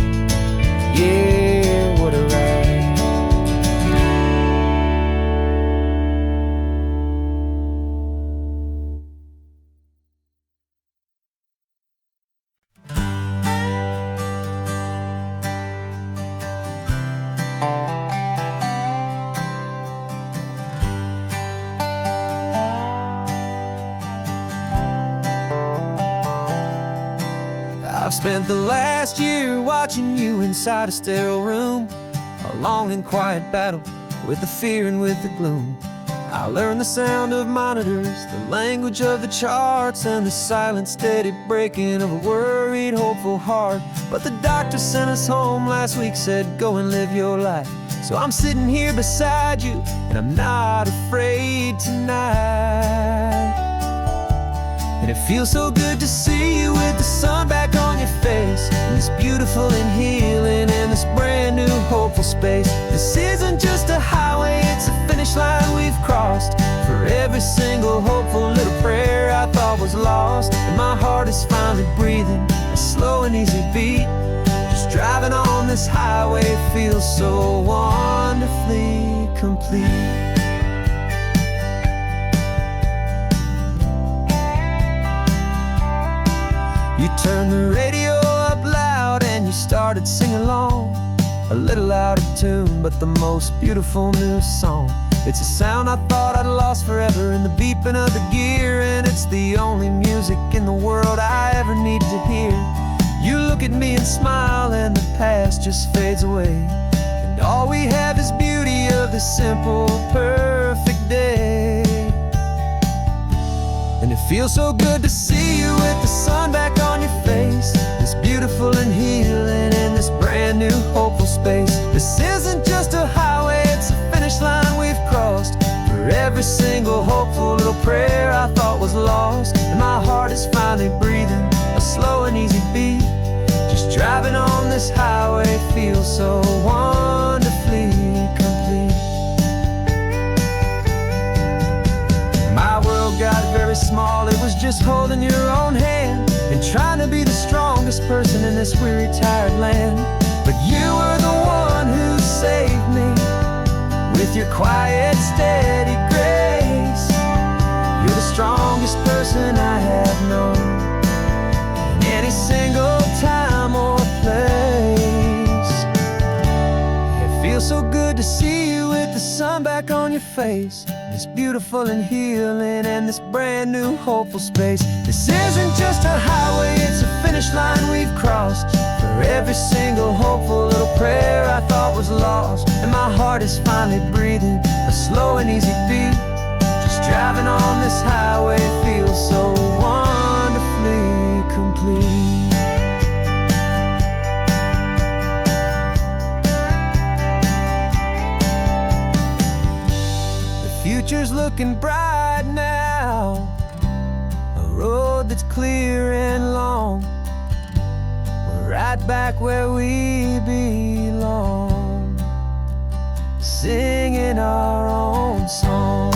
Speaker 1: yeah, what a ride. I've spent the last year watching you inside a sterile room, a long and quiet battle with the fear and with the gloom. I learned the sound of monitors, the language of the charts, and the silent, steady breaking of a worried, hopeful heart. But the doctor sent us home last week, said, go and live your life. So I'm sitting here beside you, and I'm not afraid tonight. And it feels so good to see you with the sun back on your face, and this beautiful and healing in this brand new hopeful space. This isn't just a highway, it's a finish line we've crossed. For every single hopeful little prayer I thought was lost, and my heart is finally breathing a slow and easy beat. Just driving on this highway feels so wonderfully complete. You turned the radio up loud and you started singing along, a little out of tune, but the most beautiful new song. It's a sound I thought I'd lost forever in the beeping of the gear, and it's the only music in the world I ever need to hear. You look at me and smile, and the past just fades away, and all we have is beauty of this simple, perfect day. And it feels so good to see you with the sun back on your face, this beautiful and healing in this brand new hopeful space. This isn't just a highway, it's a finish line we've crossed. For every single hopeful little prayer I thought was lost, and my heart is finally breathing a slow and easy beat. Just driving on this highway feels so wonderfully complete. My world got very small, it was just holding your own hand and trying to be the strongest person in this weary, tired land. But you were the one who saved me with your quiet, steady grace. You're the strongest person I have known in any single time or place. It feels so good to see you with the sun back on your face, this beautiful and healing and this brand new hopeful space. This isn't just a highway, it's a finish line we've crossed. For every single hopeful little prayer I thought was lost, and my heart is finally breathing a slow and easy beat. Just driving on this highway feels so wonderfully complete. Future's looking bright now, a road that's clear and long. We're right back where we belong, singing our own song.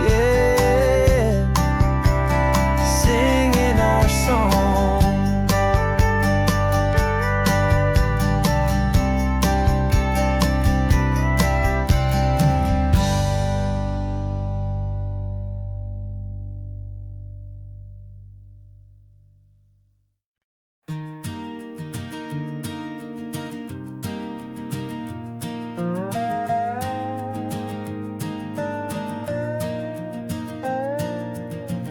Speaker 1: Yeah, singing our song.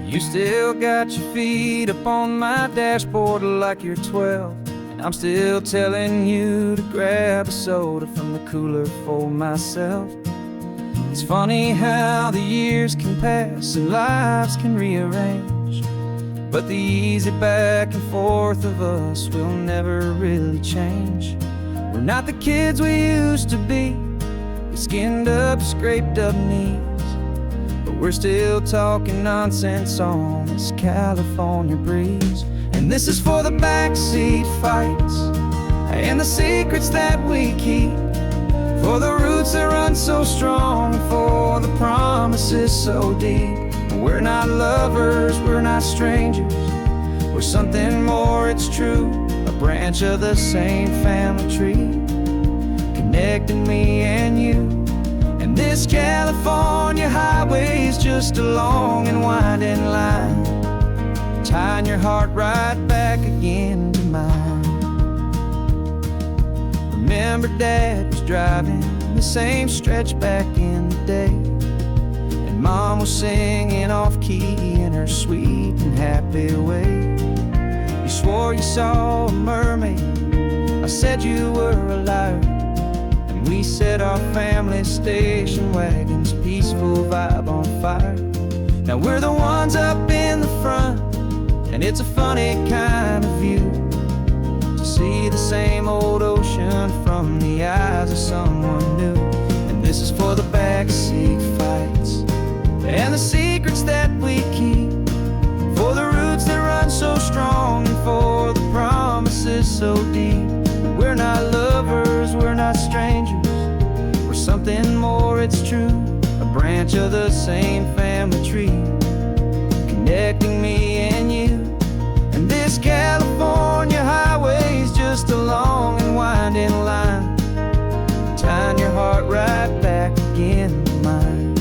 Speaker 1: You still got your feet up on my dashboard like you're 12, and I'm still telling you to grab a soda from the cooler for myself. It's funny how the years can pass and lives can rearrange, but the easy back and forth of us will never really change. We're not the kids we used to be, with skinned up, scraped up knees, but we're still talking nonsense on this California breeze. And this is for the backseat fights and the secrets that we keep, for the roots that run so strong, for the promises so deep. We're not lovers, we're not strangers, we're something more, it's true. A branch of the same family tree, connecting me and you. And this California highway is just a long and winding line, tying your heart right back again to mine. Remember Dad was driving the same stretch back in the day, and Mom was singing off-key in her sweet and happy way. You swore you saw a mermaid, I said you were a liar, and we set our family station wagon's peaceful vibe on fire. Now we're the ones up in the front, and it's a funny kind of view to see the same old ocean from from the eyes of someone new. And this is for the backseat fights and the secrets that we keep, for the roots that run so strong and for the promises so deep. We're not lovers, we're not strangers, we're something more, it's true. A branch of the same family tree, connecting me and you. And this California highway's just a long and winding line, tying your heart right back again to mine.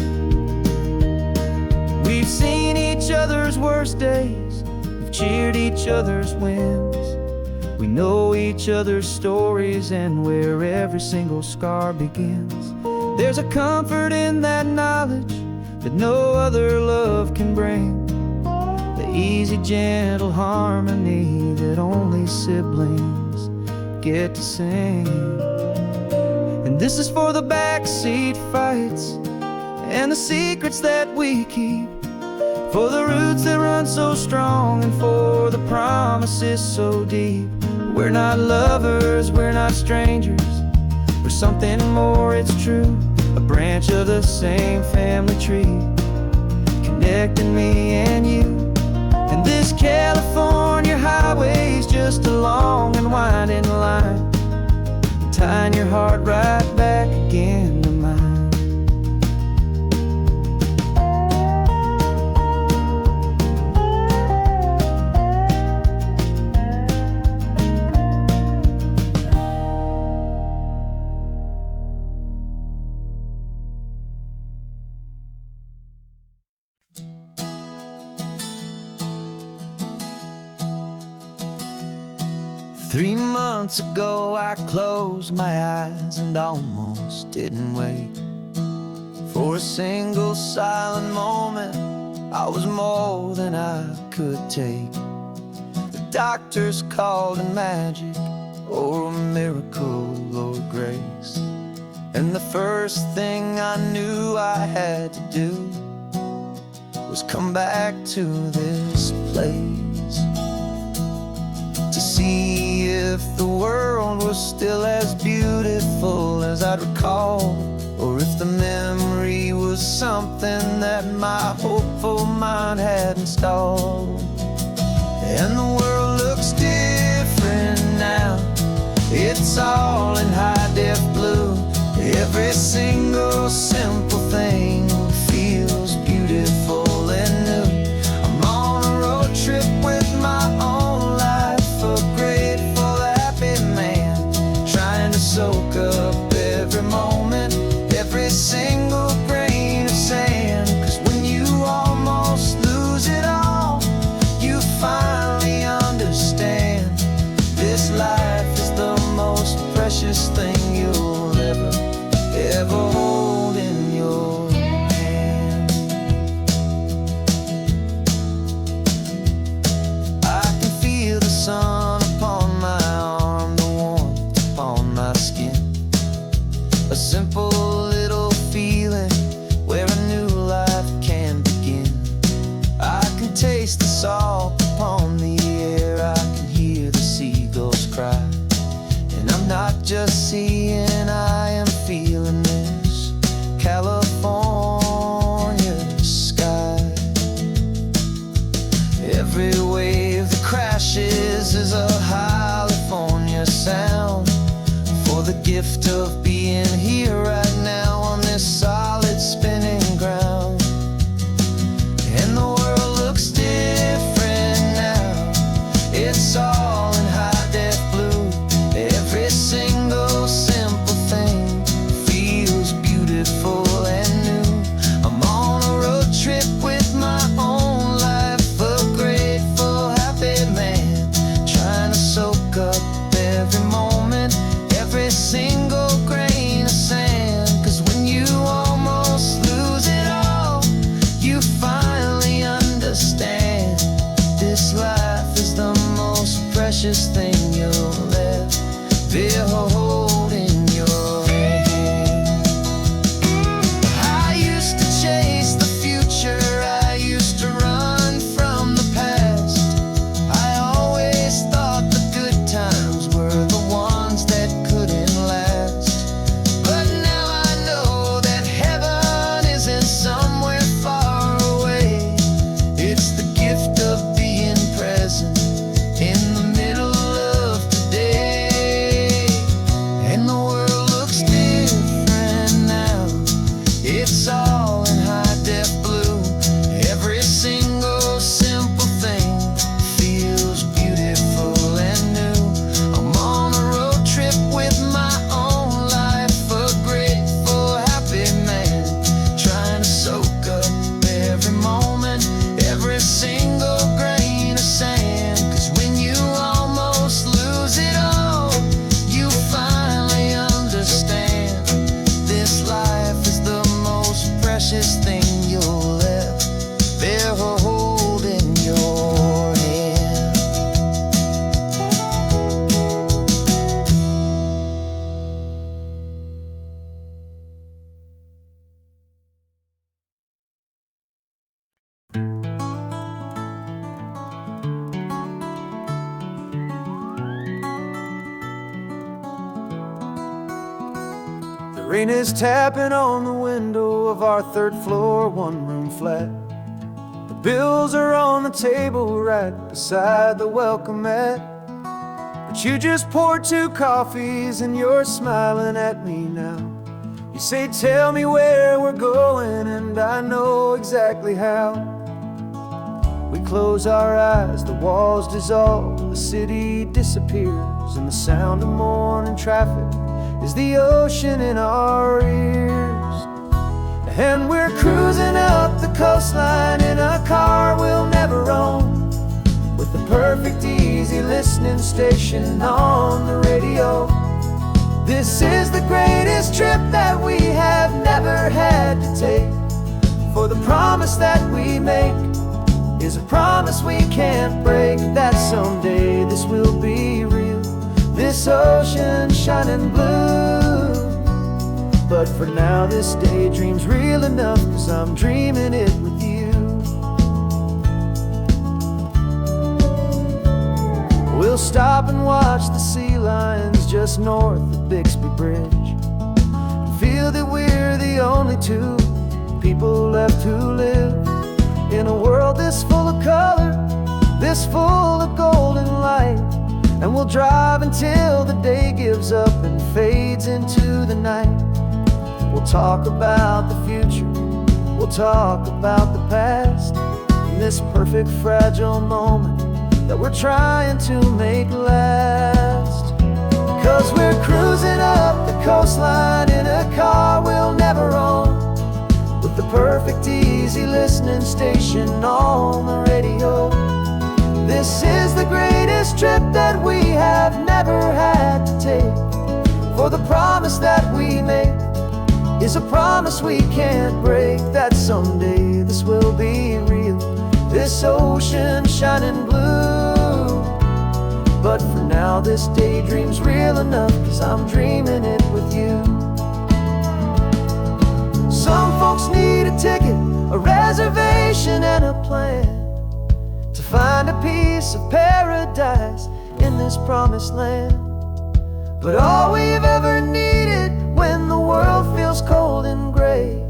Speaker 1: We've seen each other's worst days, we've cheered each other's wins. We know each other's stories and where every single scar begins. There's a comfort in that knowledge that no other love can bring, the easy, gentle harmony that only siblings get to sing. And this is for the backseat fights and the secrets that we keep, for the roots that run so strong and for the promises so deep. We're not lovers, we're not strangers, we're something more, it's true. A branch of the same family tree, connecting me and you. And this California highway's just a long and winding line, tying your heart right back again to mine. Three months ago I closed my eyes and almost didn't wake. For a single silent moment, I was more than I could take. The doctors called it magic, or a miracle, or grace. And the first thing I knew I had to do was come back to this place, to see if the world was still as beautiful as I'd recall, or if the memory was something that my hopeful mind had installed. And the world looks different now, it's all in high-def blue. Every single simple thing feels beautiful and new. I'm on a road trip with my own life, a grateful, happy man, trying to soak up every moment, every single grain of sand. 'Cause when you almost lose it all, you finally understand this life is the most precious thing you'll ever hold in your hand. I can feel the sun upon my arm, the warmth upon my skin, a simple little feeling where a new life can begin. I can taste the salt upon the air, I can hear the seagulls cry. And I'm not just seeing, I am feeling this Rain is tapping on the window of our third floor, one-room flat. The bills are on the table right beside the welcome mat. But you just poured 2 coffees and you're smiling at me now. You say, tell me where we're going, and I know exactly how. We close our eyes, the walls dissolve, the city disappears, and the sound of morning traffic is the ocean in our ears. And we're cruising up the coastline in a car we'll never own, with the perfect easy listening station on the radio. This is the greatest trip that we have never had to take, for the promise that we make is a promise we can't break, that someday this will be real, this ocean shining blue. But for now this daydream's real enough, 'cause I'm dreaming it with you. We'll stop and watch the sea lions just north of Bixby Bridge, and feel that we're the only 2 people left who live in a world this full of color, this full of golden light. And we'll drive until the day gives up and fades into the night. We'll talk about the future, we'll talk about the past, in this perfect fragile moment that we're trying to make last. 'Cause we're cruising up the coastline in a car we'll never own, with the perfect easy listening station on the radio. This is the greatest trip that we have never had to take, for the promise that we make is a promise we can't break, that someday this will be real, this ocean shining blue. But for now this daydream's real enough, 'cause I'm dreaming it with you. Some folks need a ticket, a reservation and a plan, to find a piece of paradise in this promised land. But all we've ever needed when the world feels cold and gray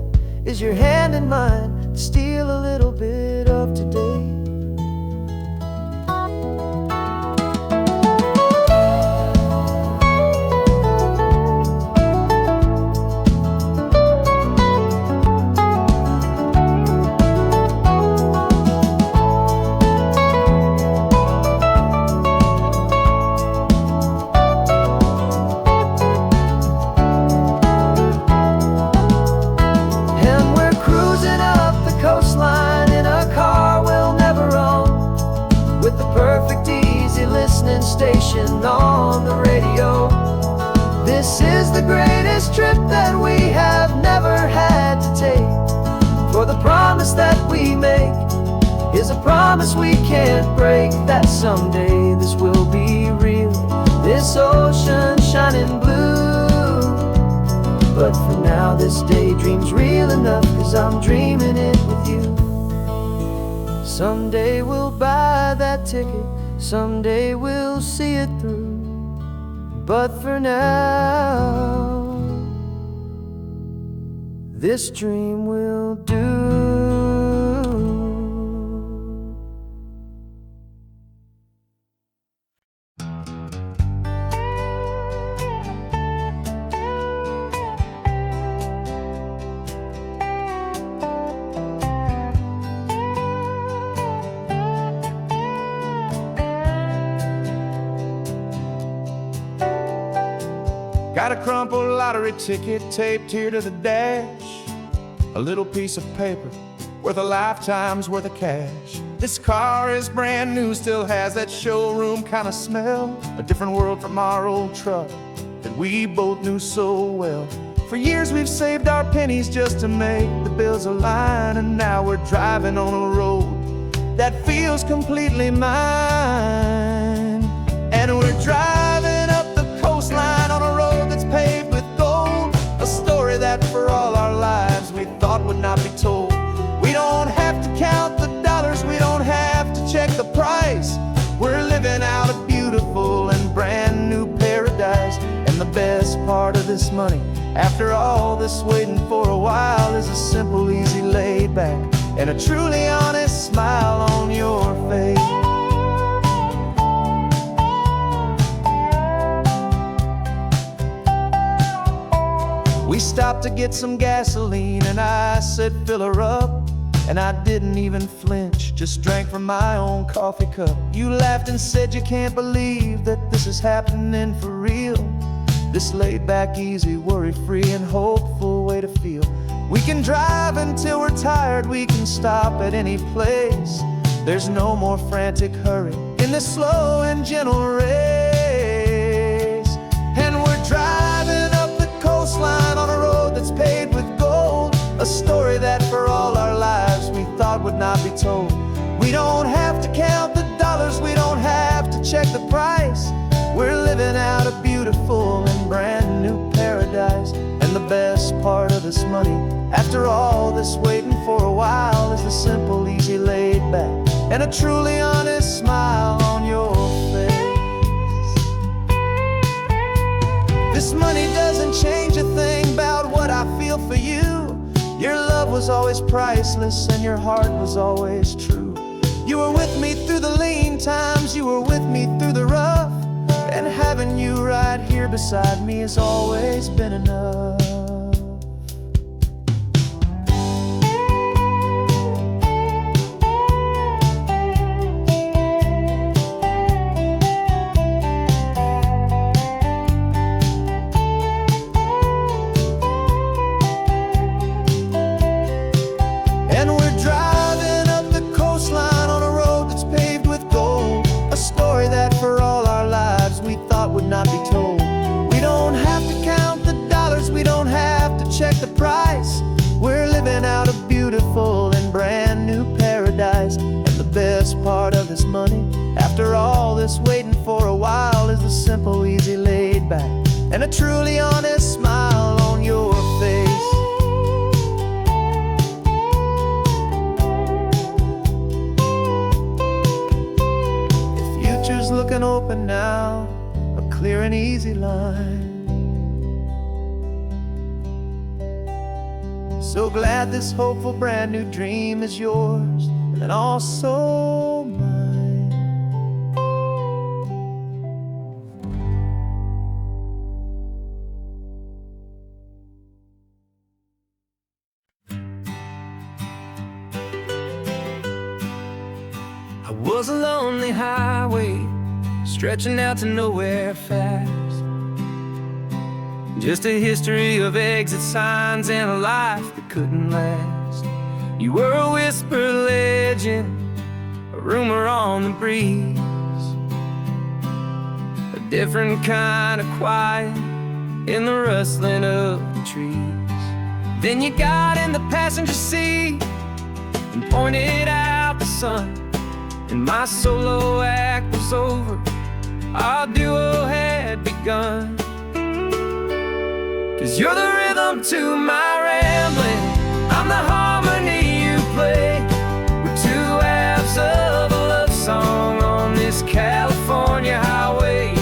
Speaker 1: is your hand in mine to steal a little bit of today. Station on the radio. This is the greatest trip that we have never had to take, for the promise that we make is a promise we can't break, that someday this will be real, this ocean shining blue. But for now this daydream's real enough, 'cause I'm dreaming it with you. Someday we'll buy that ticket, someday we'll see it through, but for now this dream will do. Got a crumpled lottery ticket taped here to the dash, a little piece of paper worth a lifetime's worth of cash. This car is brand new, still has that showroom kind of smell, a different world from our old truck that we both knew so well. For years we've saved our pennies just to make the bills align, and now we're driving on a road that feels completely mine. And we're driving up the coastline on a road that's paved with gold, a story that for all our lives we thought would not be told. We don't have to count the dollars, we don't have to check the price. We're living out a beautiful and brand new paradise, and the best part of this money. After all this waiting for a while is a simple, easy, laid back, and a truly honest smile on your face. We stopped to get some gasoline and I said fill her up, and I didn't even flinch, just drank from my own coffee cup. You laughed and said you can't believe that this is happening for real. This laid back, easy, worry-free and hopeful way to feel. We can drive until we're tired, we can stop at any place. There's no more frantic hurry in this slow and gentle race. And we're driving up the coastline on a road that's paved with gold, a story that for all our lives we thought would not be told. We don't have to count the dollars, we don't have to check the price. We're living out a beautiful and brand new paradise. And the best part of this money, after all this waiting for a while, is the simple, easy, laid back, and a truly honest smile on your face. This money doesn't change a thing about what I feel for you. Your love was always priceless and your heart was always true. You were with me through the lean times, you were with me through the rough, and having you right here beside me has always been enough. And we're driving up the coastline on a road that's paved with gold, a story that for all our lives we thought would not be told. We don't have to count the dollars, we don't have to check the price. We're living out a beautiful and brand new paradise. And the best part of this money, after all this waiting for a while, is the simple, easy, laid back, and a truly honest smile on your face. Looking open now, a clear and easy line. So glad this hopeful brand new dream is yours and also mine. I was a lonely highway stretching out to nowhere fast. Just a history of exit signs and a life that couldn't last. You were a whisper legend, a rumor on the breeze, a different kind of quiet in the rustling of the trees. Then you got in the passenger seat and pointed out the sun, and my solo act was over, our duo had begun. 'Cause you're the rhythm to my rambling, I'm the harmony you play. We're two halves of a love song on this California highway,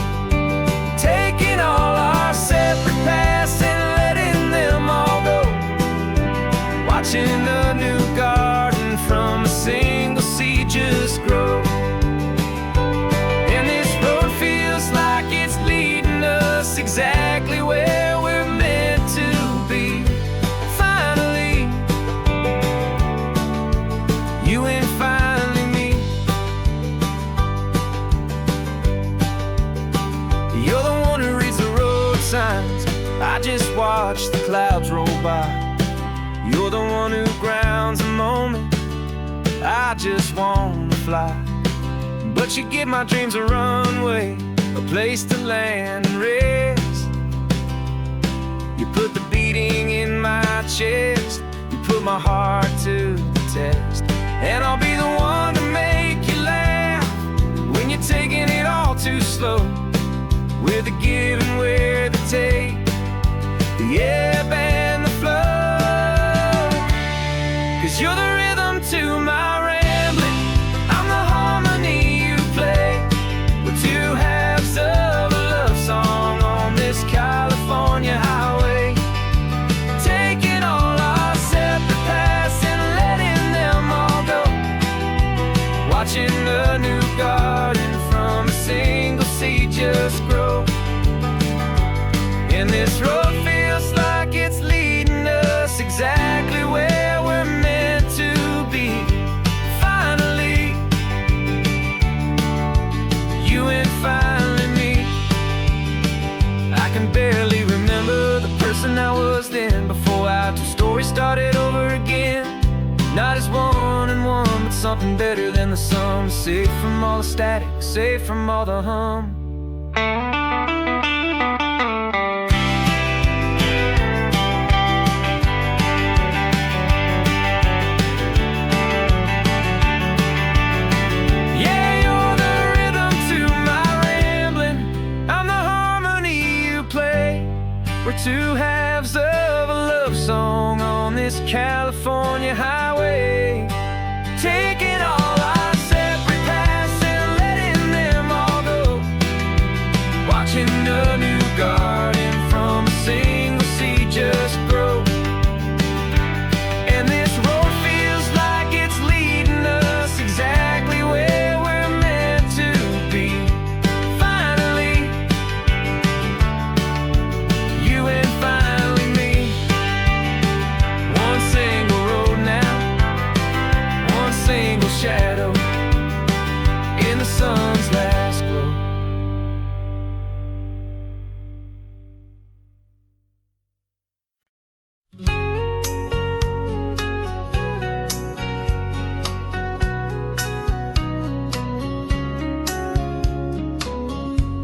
Speaker 1: taking all our separate paths and letting them all go, watching a new garden from a single seed just grow. Exactly where we're meant to be. Finally, you and finally me. You're the one who reads the road signs, I just watch the clouds roll by. You're the one who grounds the moment, I just wanna fly. But you give my dreams a runway, a place to land and rest. You put the beating in my chest, you put my heart to the test. And I'll be the one to make you laugh when you're taking it all too slow. We're the give and we're the take, the ebb and the flow. 'Cause you're the rhythm to my rambling, I'm the harmony you play. We're two halves of a love song on this California highway. life, two stories started over again. Not as one and one, but something better than the sum. Safe from all the static, safe from all the hum. We're two halves of a love song on this California highway, taking all our separate paths and letting them all go, watching a new garden from a single seed just grow. And this road feels like it's leading us exactly where we're meant to be. Finally, you and finally me. One single road now, one single shadow in the sun's last glow.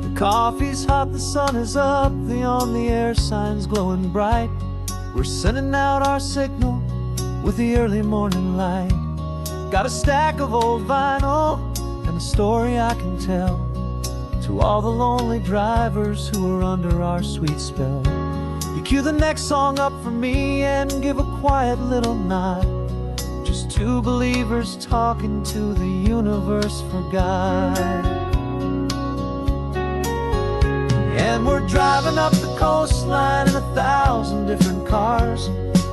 Speaker 2: The coffee's hot, the sun is up, the on-the-air sign's glowing bright. We're sending out our signal with the early morning light. Got a stack of old vinyl and a story I can tell to all the lonely drivers who are under our sweet spell. You cue the next song up for me and give a quiet little nod. Just two believers talking to the universe for God. And we're driving up the coastline in 1,000 different cars,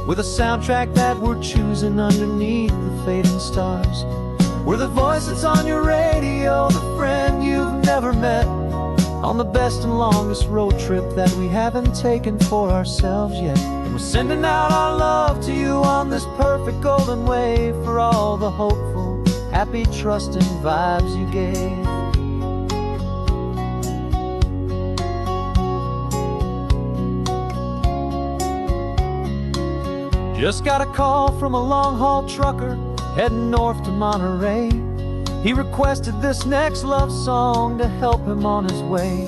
Speaker 2: with a soundtrack that we're choosing underneath the fading stars. We're the voice that's on your radio, the friend you've never met, on the best and longest road trip that we haven't taken for ourselves yet. And we're sending out our love to you on this perfect golden wave, for all the hopeful, happy, trusting vibes you gave. Just got a call from a long-haul trucker heading north to Monterey. He requested this next love song to help him on his way.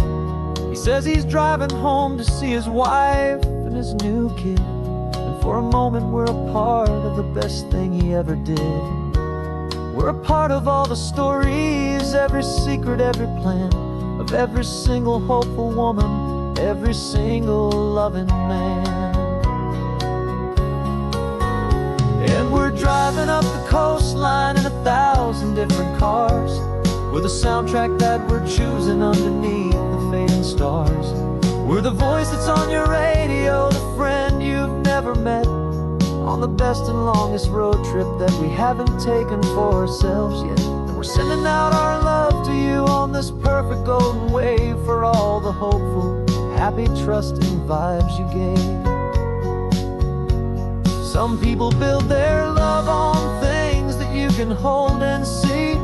Speaker 2: He says he's driving home to see his wife and his new kid, and for a moment we're a part of the best thing he ever did. We're a part of all the stories, every secret, every plan, of every single hopeful woman, every single loving man. And we're driving up the coastline in 1,000 different cars, with a soundtrack that we're choosing underneath the fading stars. We're the voice that's on your radio, the friend you've never met, on the best and longest road trip that we haven't taken for ourselves yet. And we're sending out our love to you on this perfect golden wave, for all the hopeful, happy, trusting vibes you gave. Some people build their love on things that you can hold and see,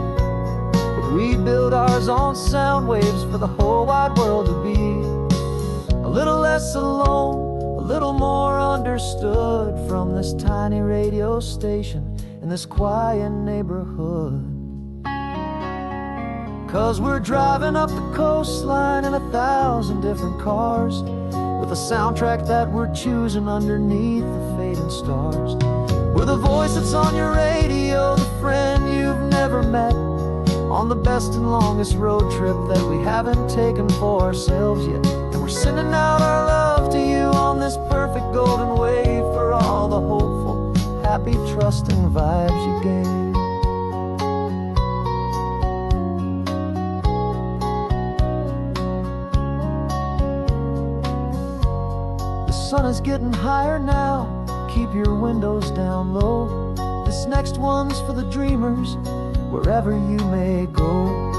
Speaker 2: but we build ours on sound waves for the whole wide world to be a little less alone, a little more understood, from this tiny radio station in this quiet neighborhood. 'Cause we're driving up the coastline in 1,000 different cars, with a soundtrack that we're choosing underneath the fading stars. We're the voice that's on your radio, the friend you've never met, on the best and longest road trip that we haven't taken for ourselves yet. And we're sending out our love to you on this perfect golden wave, for all the hopeful, happy, trusting vibes you gave. The sun is getting higher now, keep your windows down low. This next one's for the dreamers, wherever you may go.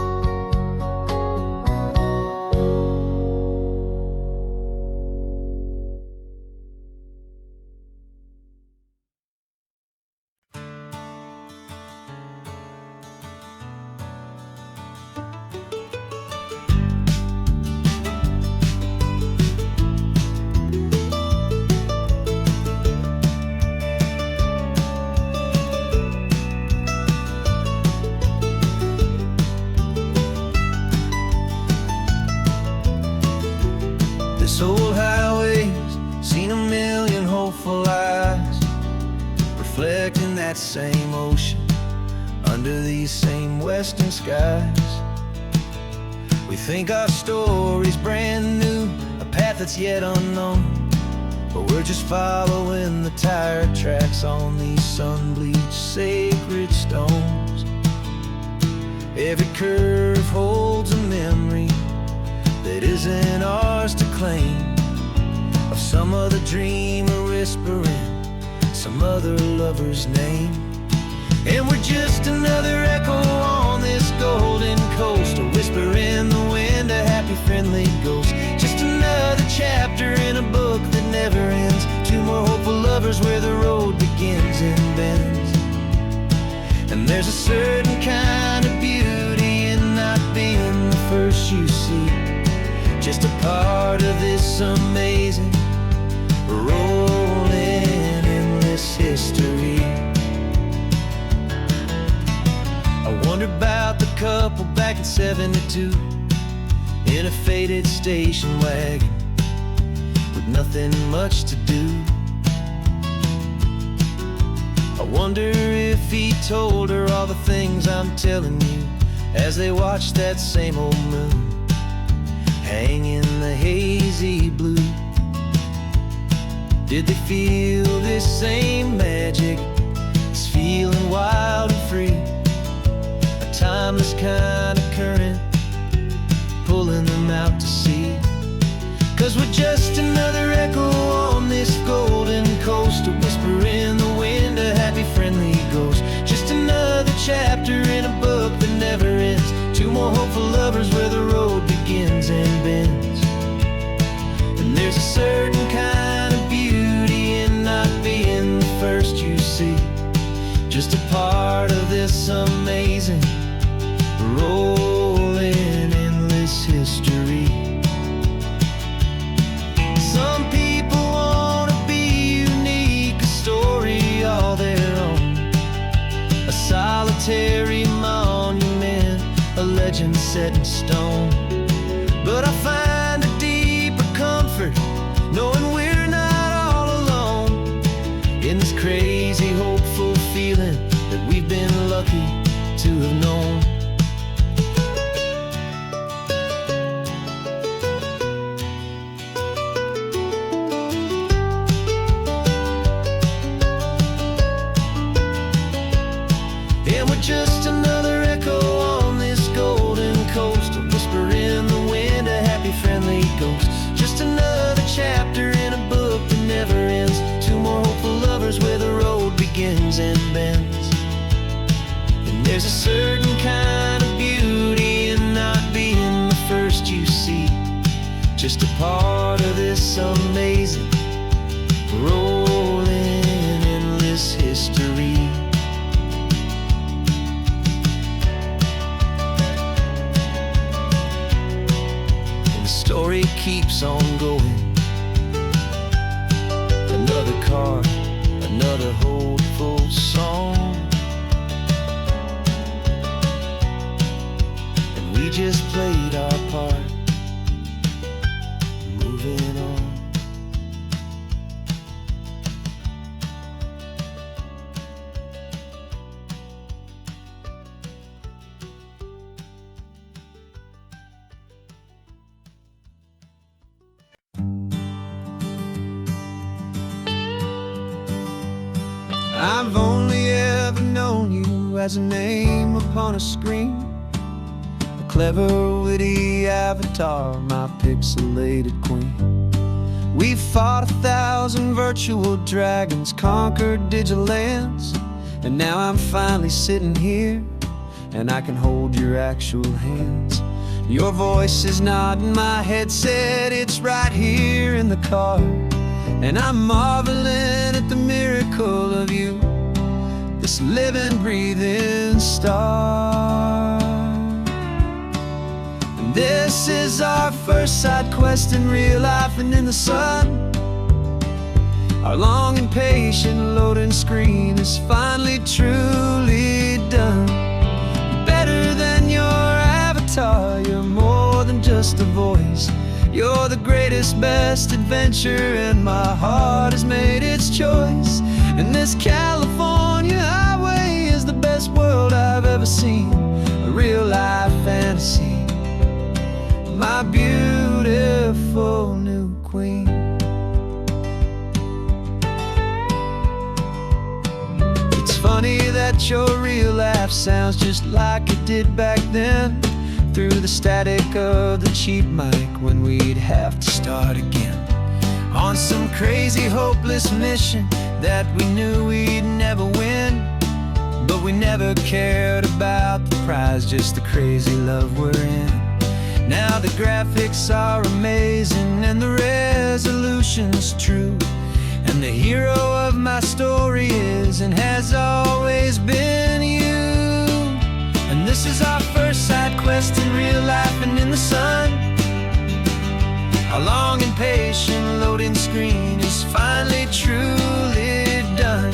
Speaker 1: reflecting that same ocean under these same western skies. We think our story's brand new, a path that's yet unknown, but we're just following the tire tracks on these sun-bleached sacred stones. Every curve holds a memory that isn't ours to claim, of some other dreamer whispering some other lover's name. And we're just another echo on this golden coast, a whisper in the wind, a happy friendly ghost. Just another chapter in a book that never ends, two more hopeful lovers where the road begins and bends. And there's a certain kind of beauty in not being the first you see, just a part of this amazing rolling endless history. I wonder about the couple back in '72 in a faded station wagon with nothing much to do. I wonder if he told her all the things I'm telling you as they watched that same old moon hang in the hazy blue. Did they feel this same magic, this feeling wild and free, a timeless kind of current pulling them out to sea? 'Cause we're just another echo on this golden coast, a whisper in the wind, a happy friendly ghost. Just another chapter in a book that never ends, two more hopeful lovers where the road begins and bends. And there's a certain kind of beauty in not being the first you see, just a part of this amazing rolling endless history. Some people wanna be unique, a story all their own, a solitary monument, a legend set in stone. But I find a deeper comfort knowing we're not all alone in this crazy hopeful feeling that we've been lucky to have known. And we're just another echo on this golden coast, a whisper in the wind, a happy friendly ghost. Just another chapter in a book that never ends, two more hopeful lovers where the road begins and bends. And there's a certain kind of beauty in not being the first you see, just a part of this amazing rolling endless history. Story keeps on going, another card, another hopeful song, and we just played our part, moving on. I've only ever known you as a name upon a screen, a clever, witty avatar, my pixelated queen. We've fought 1,000 virtual dragons, conquered digital lands, and now I'm finally sitting here, and I can hold your actual hands. Your voice is not in my headset, it's right here in the car, and I'm marveling at the miracle of you, this living, breathing star. And this is our first side quest in real life and in the sun. Our long and patient loading screen is finally truly done. You're better than your avatar, you're more than just a voice. You're the greatest, best adventure, and my heart has made its choice. In this California seen, a real life fantasy. My beautiful new queen. It's funny that your real life sounds just like it did back then, through the static of the cheap mic when we'd have to start again, on some crazy hopeless mission that we knew we'd never win. But we never cared about the prize, just the crazy love we're in. Now the graphics are amazing and the resolution's true, and the hero of my story is and has always been you. And this is our first side quest in real life and in the sun. Our long and patient loading screen is finally truly done.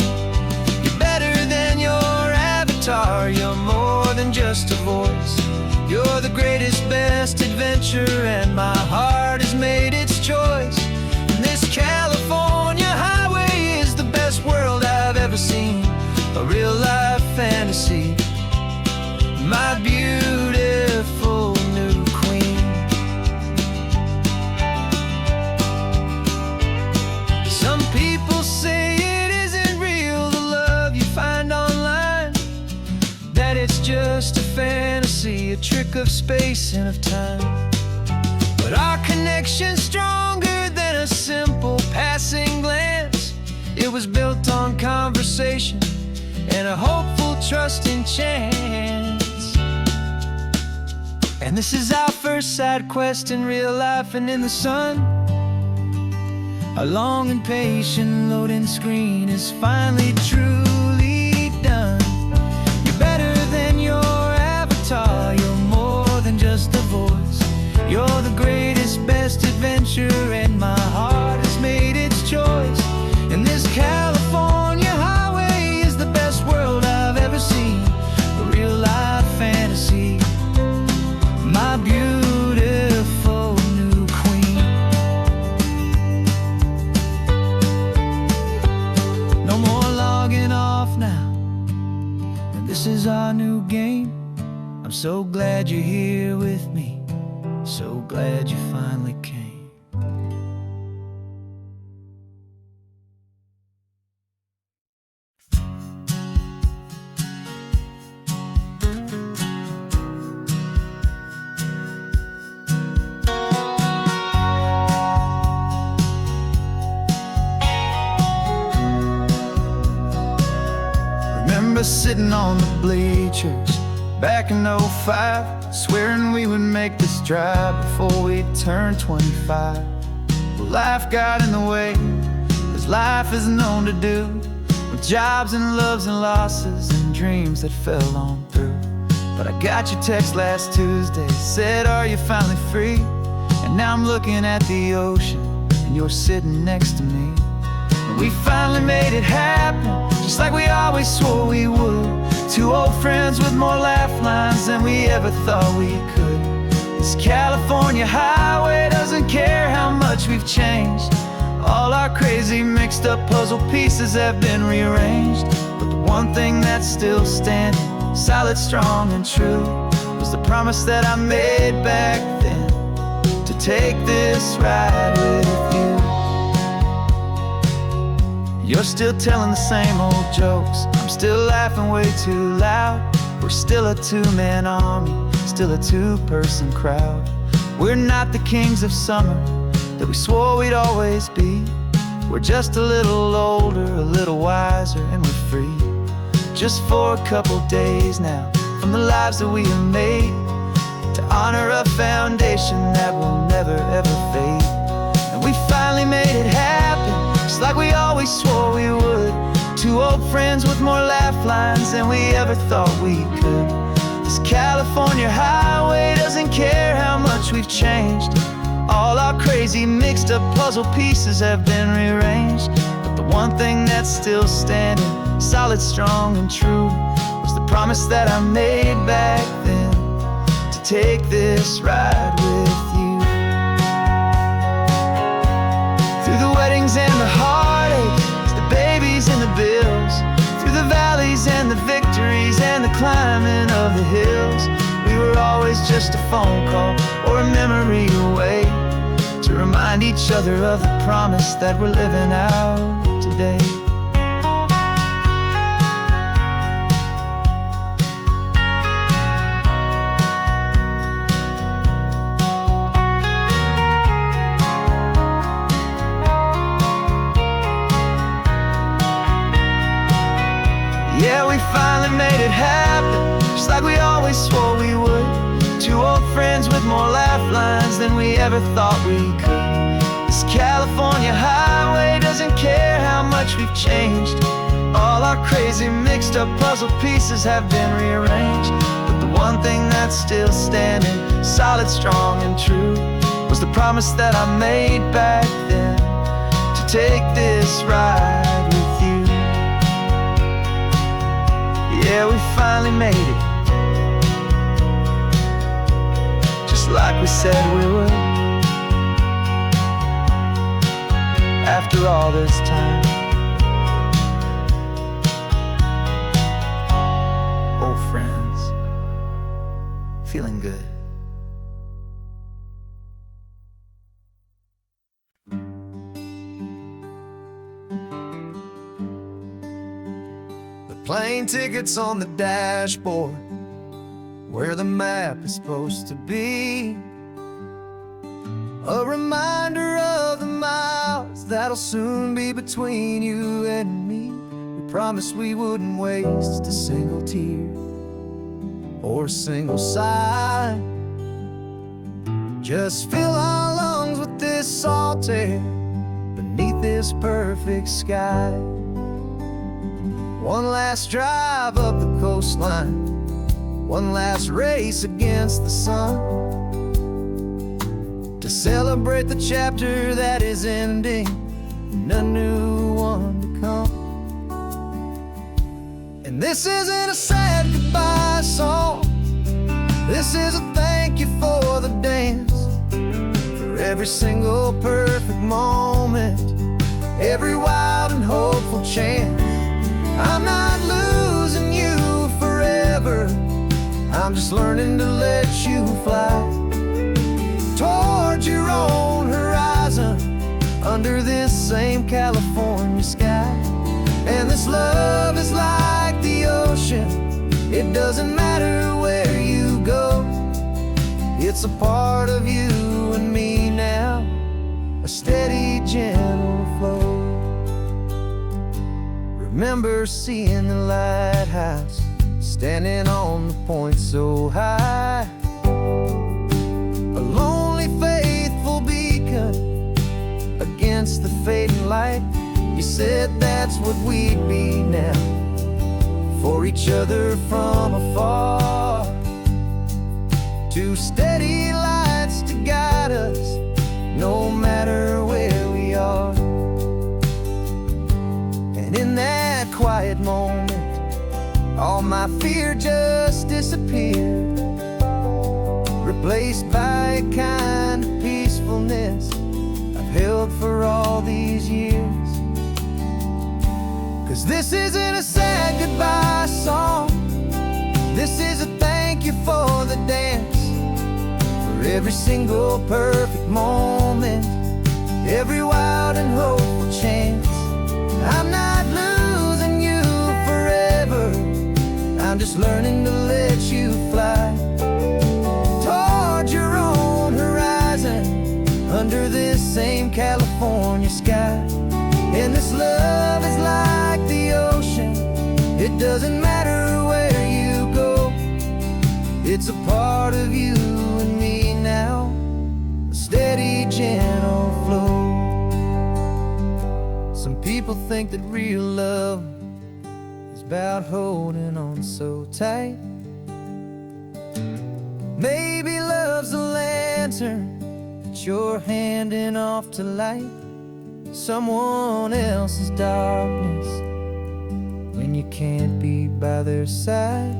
Speaker 1: You're better than your avatar, you're more than just a voice. You're the greatest, best adventure, and my heart has made its choice. And this California highway is the best world I've ever seen, a real life fantasy. My beautiful new queen. Some people say it isn't real, the love you find online, that it's just a fantasy, a trick of space and of time. But our connection's stronger than a simple passing glance. It was built on conversation and a hopeful, trusting chance. And this is our first side quest in real life and in the sun. Our long and patient loading screen is finally truly done. You're better than your avatar, you're more than just a voice. You're the greatest, best adventure, and my heart has made its choice. And this California highway is the best world I've ever seen, a real life fantasy. My beautiful new queen. No more logging off now, and this is our new game. I'm so glad you're here with me, so glad you finally came. Remember sitting on the bleachers back in '05, swearing we would make this drive before we turned 25. Well, life got in the way, as life is known to do, with jobs and loves and losses and dreams that fell on through. But I got your text last Tuesday, said, are you finally free? And now I'm looking at the ocean, and you're sitting next to me. And we finally made it happen, just like we always swore we would. Two old friends with more laugh lines than we ever thought we could. This California highway doesn't care how much we've changed. All our crazy mixed up puzzle pieces have been rearranged. But the one thing that's still standing, solid, strong, and true, was the promise that I made back then, to take this ride with you. You're still telling the same old jokes, I'm still laughing way too loud. We're still a two-man army, still a two-person crowd. We're not the kings of summer that we swore we'd always be. We're just a little older, a little wiser, and we're free. Just for a couple days now, from the lives that we have made, to honor a foundation that will never ever fade. And we finally made it happen, just like we always swore we would. Two old friends with more laugh lines than we ever thought we could. This California highway doesn't care how much we've changed. All our crazy mixed up puzzle pieces have been rearranged. But the one thing that's still standing, solid, strong, and true, was the promise that I made back then, to take this ride with you. Through the weddings and the heartaches, the babies and the bills, through the valleys and the victories and the climbing of just a phone call or a memory away, to remind each other of the promise that we're living out today. Yeah, we finally made it happen, just like we always swore we would. Two old friends with more laugh lines than we ever thought we could. This California highway doesn't care how much we've changed. All our crazy mixed up puzzle pieces have been rearranged, but the one thing that's still standing solid, strong and true was the promise that I made back then, to take this ride with you. Yeah, we finally made it, just like we said we would. After all this time, old friends, feeling good. Plane tickets on the dashboard, where the map is supposed to be. A reminder of the miles that'll soon be between you and me. We promised we wouldn't waste a single tear or a single sigh. Just fill our lungs with this salt air beneath this perfect sky. One last drive up the coastline, one last race against the sun, to celebrate the chapter that is ending and a new one to come. And this isn't a sad goodbye song, this is a thank you for the dance, for every single perfect moment, every wild and hopeful chance. I'm not losing you forever, I'm just learning to let you fly towards your own horizon, under this same California sky. And this love is like the ocean, it doesn't matter where you go, it's a part of you and me now, a steady, gentle flow. Remember seeing the lighthouse, standing on the point so high, a lonely, faithful beacon against the fading light. You said that's what we'd be now, for each other from afar. Two steady lights to guide us, no matter where we are. And in that quiet moment, all my fear just disappeared, replaced by a kind of peacefulness I've held for all these years. 'Cause this isn't a sad goodbye song, this is a thank you for the dance, for every single perfect moment, every wild and hopeful chance. I'm not losing you forever, I'm just learning to let you fly towards your own horizon, under this same California sky. And this love is like the ocean, it doesn't matter where you go, it's a part of you and me now, a steady, gentle flow. Some people think that real love is about holding on so tight. Maybe love's a lantern that you're handing off to light someone else's darkness when you can't be by their side.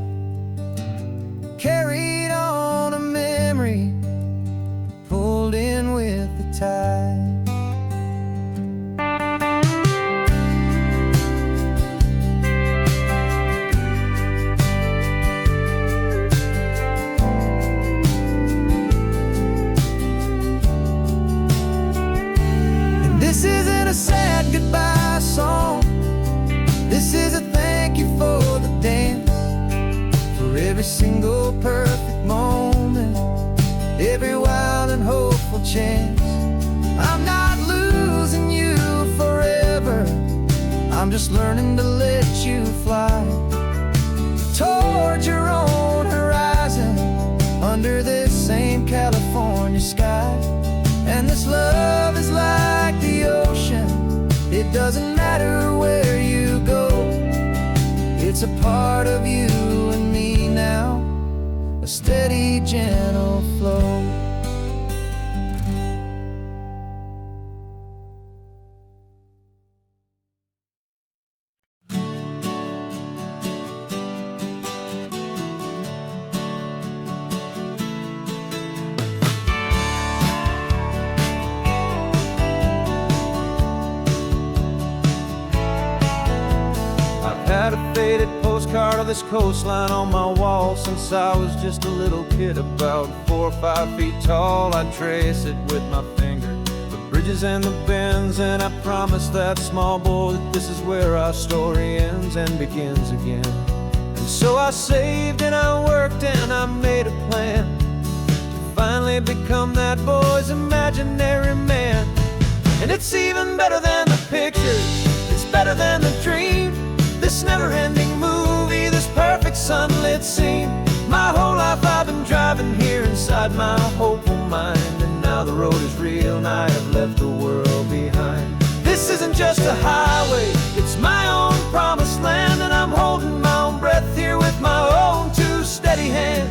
Speaker 1: Carried on a memory, pulled in with the tide. single perfect moment, every wild and hopeful chance. I'm not losing you forever, I'm just learning to let you fly toward your own horizon, under this same California sky. And this love is like the ocean, it doesn't matter where you go, it's a part of you and me now, a steady, gentle flow.
Speaker 2: Had a faded postcard of this coastline on my wall since I was just a little kid, about 4 or 5 feet tall. I trace it with my finger, the bridges and the bends, and I promised that small boy that this is where our story ends and begins again. And so I saved and I worked and I made a plan to finally become that boy's imaginary man. And it's even better than the pictures, it's better than the dream, this never-ending movie, this perfect sunlit scene. My whole life I've been driving here inside my hopeful mind, and now the road is real and I have left the world behind. This isn't just a highway, it's my own promised land, and I'm holding my own breath here with my own 2 steady hands.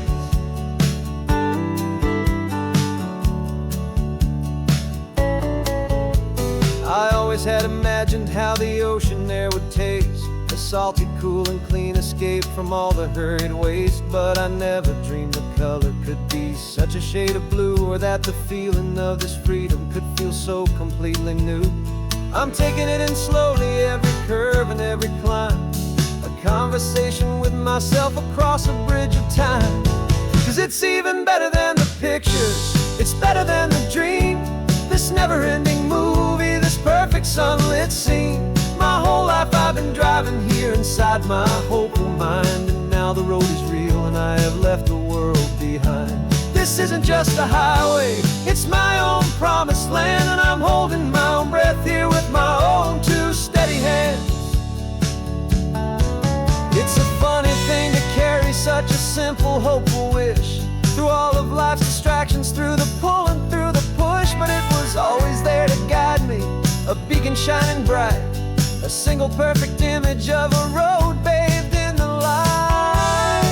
Speaker 2: I always had imagined how the ocean air would taste, a salty, cool and clean escape from all the hurried waste. But I never dreamed the color could be such a shade of blue, or that the feeling of this freedom could feel so completely new. I'm taking it in slowly, every curve and every climb, a conversation with myself across a bridge of time. 'Cause it's even better than the pictures, it's better than the dream, this never-ending movie, this perfect sunlit scene. My whole life I've been driving here inside my hopeful mind, and now the road is real and I have left the world behind. This isn't just a highway, it's my own promised land, and I'm holding my own breath here with my own 2 steady hands. It's a funny thing to carry such a simple, hopeful wish through all of life's distractions, through the pull and through the push, but it was always there to guide me, a beacon shining bright, a single perfect image of a road bathed in the light.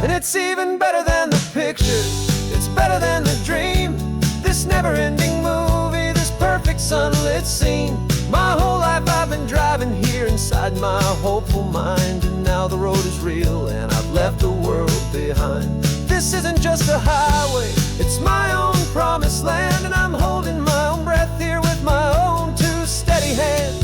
Speaker 2: And it's even better than the pictures, it's better than the dream, this never-ending movie, this perfect sunlit scene. My whole life I've been driving here inside my hopeful mind, and now the road is real and I've left the world behind. This isn't just a highway, it's my own promised land, and I'm holding my own breath here with my own 2 steady hands.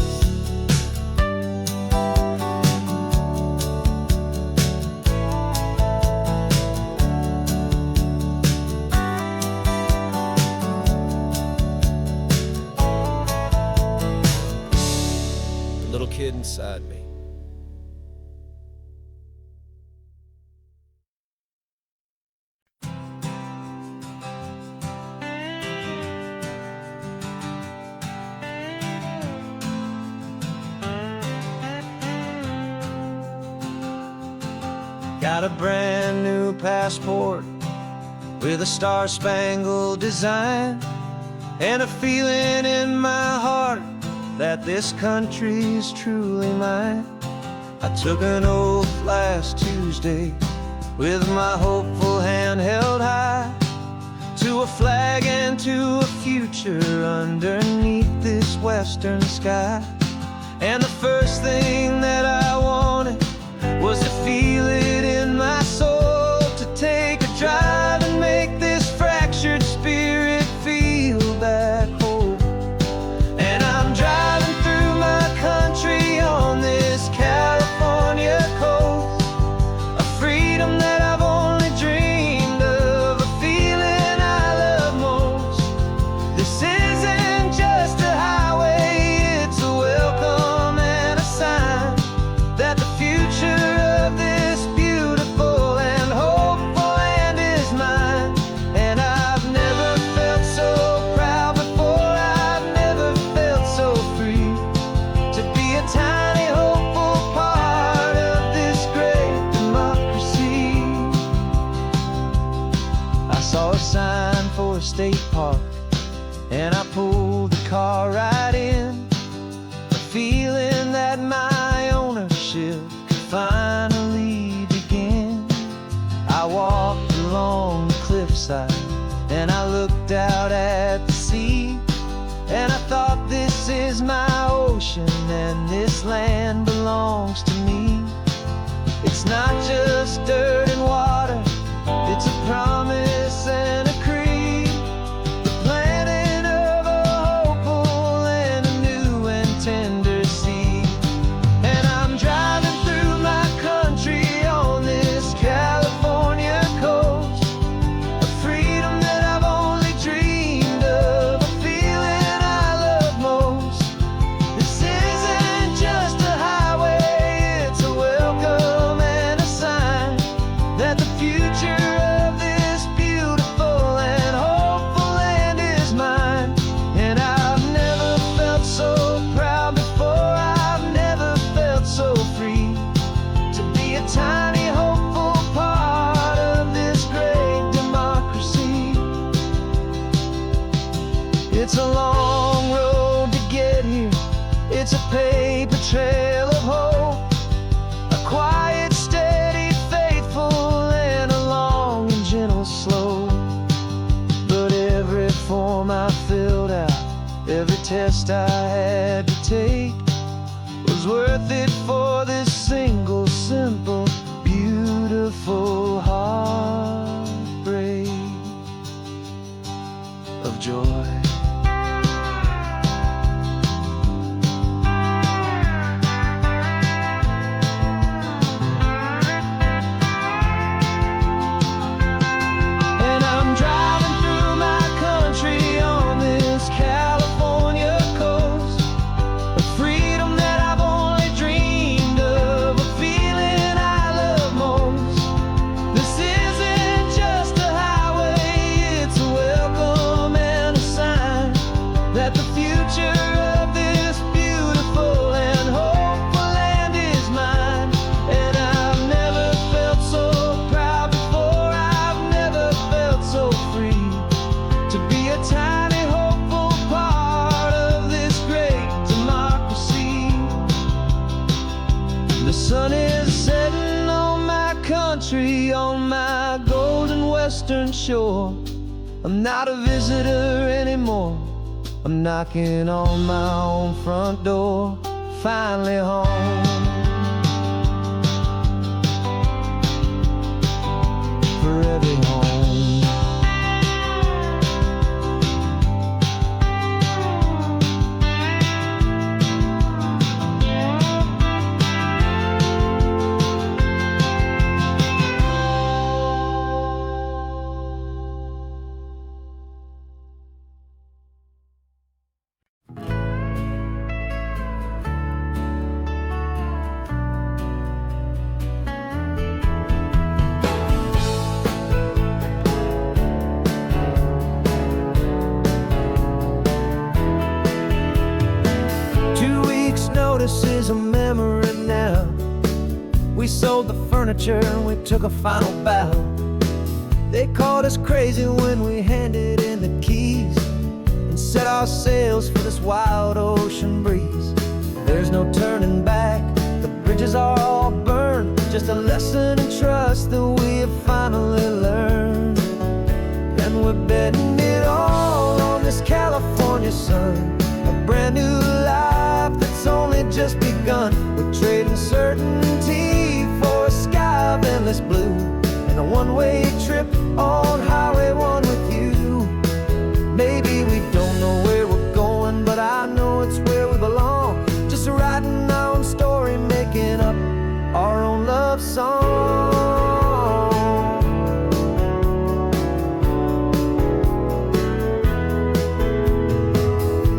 Speaker 2: Little kid inside me. Got a brand new passport with a star-spangled design, and a feeling in my heart that this country's truly mine. I took an oath last Tuesday with my hopeful hand held high, to a flag and to a future underneath this western sky. And the first thing that I wanted was to feel it in my soul, to take a drive and make this fractured spirit feel back home. And I'm driving through my country on this California coast, a freedom that I've only dreamed finally began. I walked along the cliffside and I looked out at the sea, and I thought, this is my ocean and this land belongs to me. It's not just dirt and water, it's a promise and a creed, the planting of a hopeful and a new and tender seed. And I'm driving through my country on this California coast, a freedom that I've only dreamed of, a feeling I love most. This isn't just a highway, it's a welcome and a sign that the future of this beautiful and hopeful land is mine. And I've never felt so proud before, I've never felt so free to be a tiny hopeful part of this great democracy. It's a long road to get here, it's a paper trail of hope, a quiet, steady, faithful, and a long and gentle slope. But every form I filled out, every test I had to take, was worth it for this single, simple, beautiful heartbreak of joy. And I'm driving through my country on this California coast, a freedom that I've only dreamed of, a feeling I love most. This isn't just a highway, it's a welcome and a sign that the future of this beautiful and hopeful land is mine. And I've never felt so proud before, I've never felt so free to be a tiny hopeful part of this great democracy. The sun is setting on my country, on my golden western shore. I'm not a visitor anymore, I'm knocking on my own front door, finally home. For every home. Notice is a memory now. We sold the furniture and we took a final bow. They called us crazy when we handed in the keys and set our sails for this wild ocean breeze. There's no turning back, the bridges are all burned, just a lesson in trust that we have finally learned. And we're betting it all on this California sun, a brand new life that's only just begun. We're trading certainty for a sky of endless blue and a one-way trip on Highway 1 with you. Maybe we don't know where we're going, but I know it's where we belong. Just writing our own story, making up our own love song.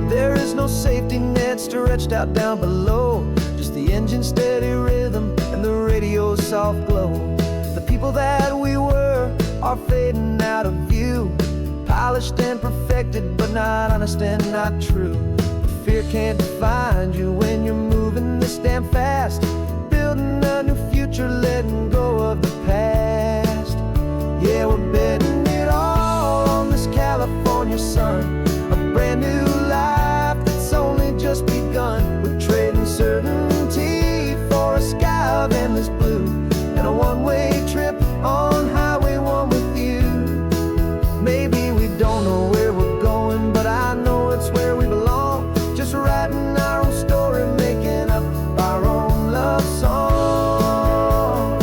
Speaker 2: There is no safety net stretched out down below, just the engine's steady rhythm and the radio's soft glow. The people that we were are fading out of view, polished and perfected, but not honest and not true. Fear can't define you when you're moving this damn fast, building a new future, letting go of the past. Yeah, we're betting it all on this California sun, a brand new life that's only just begun. We're trading certainty for a sky of
Speaker 1: endless blue, and a one-way trip on Highway 1 with you. Maybe we don't know where we're going, but I know it's where we belong. Just writing our own story, making up our own love song.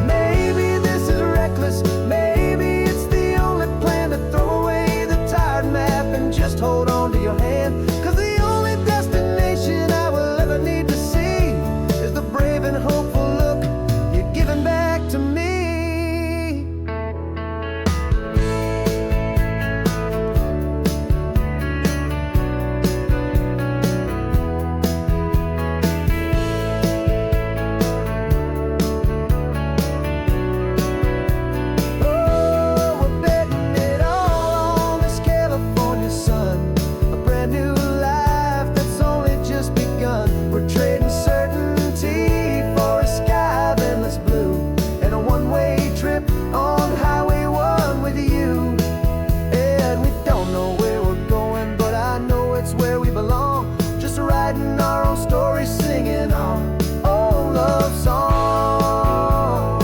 Speaker 1: Maybe this is reckless, maybe it's the only plan to throw away the tired map and just hold on to your hand. 'Cause the only destination I will ever need to see is the brave and hopeful look you're giving back to me. Oh, we're betting it all on this California sun, a brand new life that's only just begun. We're trading certainty for a sky of endless blue, and a one-way trip on Highway 1 with you. And we don't know where we're going, but I know it's where we belong. Just writing our own story, singing our own love song.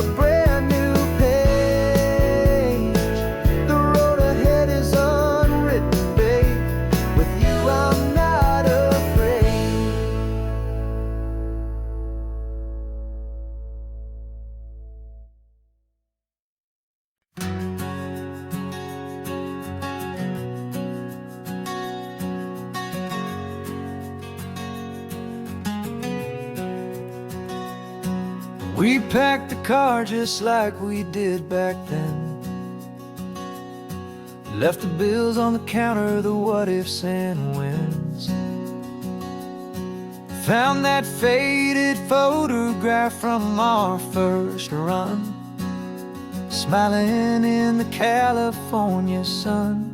Speaker 1: A brand new page, the road ahead is unwritten, babe. With you I'm not afraid. We packed the car just like we did back then. Left the bills on the counter, the what ifs and whens. Found that faded photograph from our first run, smiling in the California sun.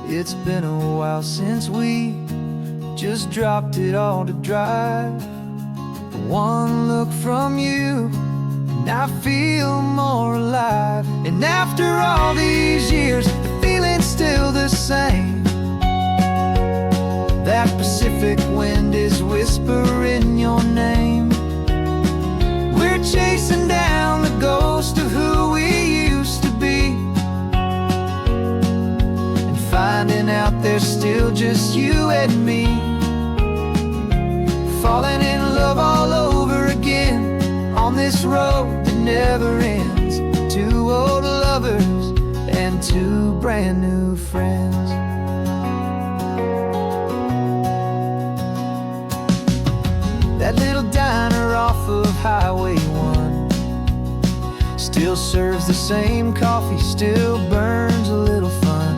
Speaker 1: It's been a while since we just dropped it all to drive. One look from you, and I feel more alive. And after all these years, the feeling's still the same. That Pacific wind is whispering your name. We're chasing down the ghost of who we used to be, and finding out there's still just you and me. Falling in love all over again on this road that never ends. Two old lovers and two brand new friends. That little diner off of Highway 1 still serves the same coffee, still burns a little fun.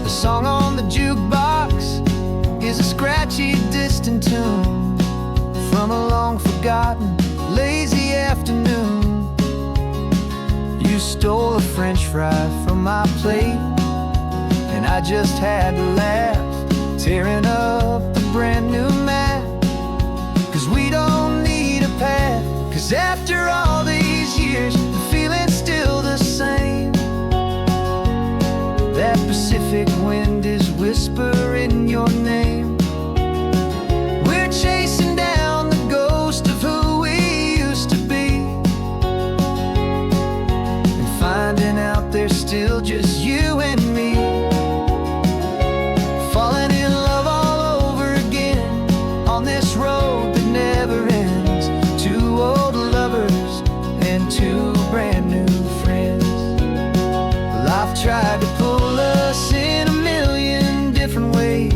Speaker 1: The song on the jukebox is a scratchy, distant tune from a long-forgotten, lazy afternoon. You stole a French fry from my plate, and I just had to laugh, tearing up a brand new map. 'Cause we don't need a path, 'cause after all these years, the feeling's still the same. That Pacific wind is whispering your name. We're chasing down the ghost of who we used to be, and finding out there's still just you and me. Falling in love all over again on this road that never ends. Two old lovers and two brand new friends. Life tried to pull us in a million different ways,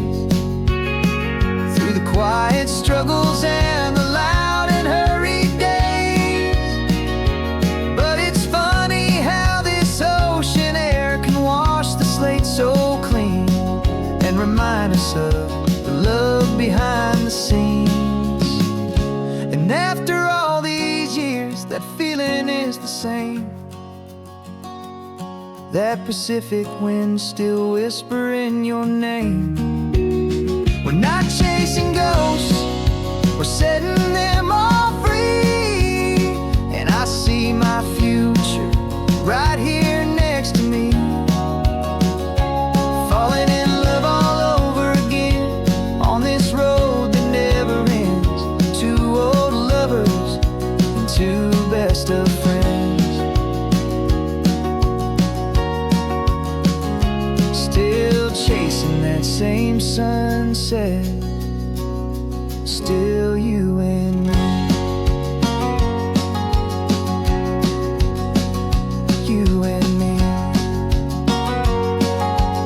Speaker 1: through the quiet struggles and the loud and hurried days. But it's funny how this ocean air can wash the slate so clean, and remind us of the love behind the scenes. And after all these years, that feeling is the same. That Pacific wind still whispering your name. We're not chasing ghosts, we're setting them all free. And I see my future right here next to me. that same sunset, still you and me. You and me.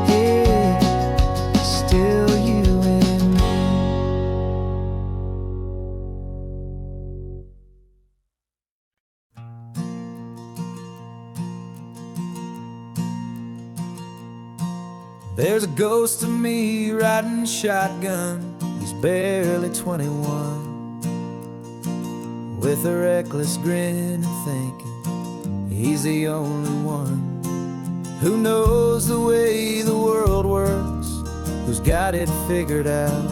Speaker 1: Yeah, still you and me. There's a ghost of me riding shotgun. He's barely 21, with a reckless grin and thinking he's the only one who knows the way the world works, who's got it figured out.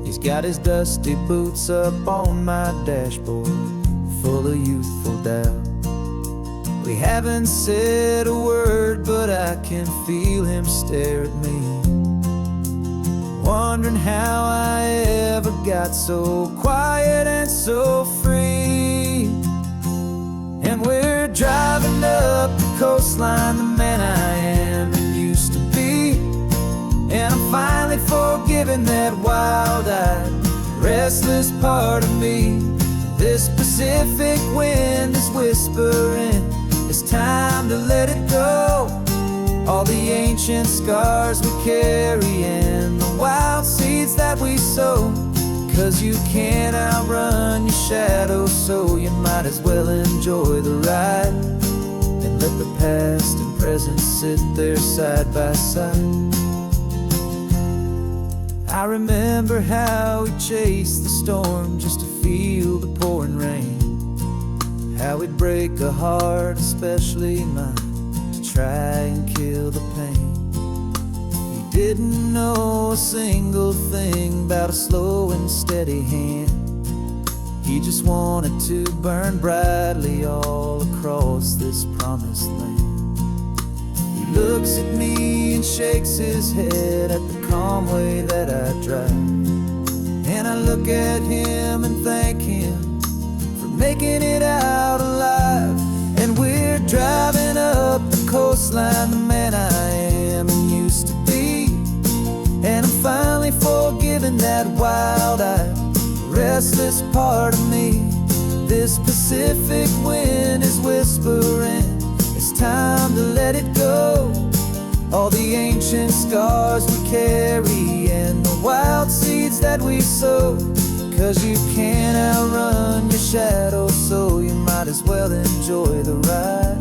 Speaker 1: He's got his dusty boots up on my dashboard, full of youthful doubt. We haven't said a word, but I can feel him stare at me, wondering how I ever got so quiet and so free. And we're driving up the coastline, the man I am and used to be. And I'm finally forgiving that wild-eyed, restless part of me. This Pacific wind is whispering, it's time to let it go. All the ancient scars we carry and the wild seeds that we sow. 'Cause you can't outrun your shadow, so you might as well enjoy the ride and let the past and present sit there side by side. I remember how we chased the storm just to feel the pouring rain, how we'd break a heart, especially mine, to try and kill the pain. He didn't know a single thing about a slow and steady hand. He just wanted to burn brightly all across this promised land. He looks at me and shakes his head at the calm way that I drive, and I look at him and thank him making it out alive. And we're driving up the coastline, the man I am and used to be. And I'm finally forgiving that wild-eyed, restless part of me. This Pacific wind is whispering, it's time to let it go. All the ancient scars we carry and the wild seeds that we sow. 'Cause you can't outrun your shadow, so you might as well enjoy the ride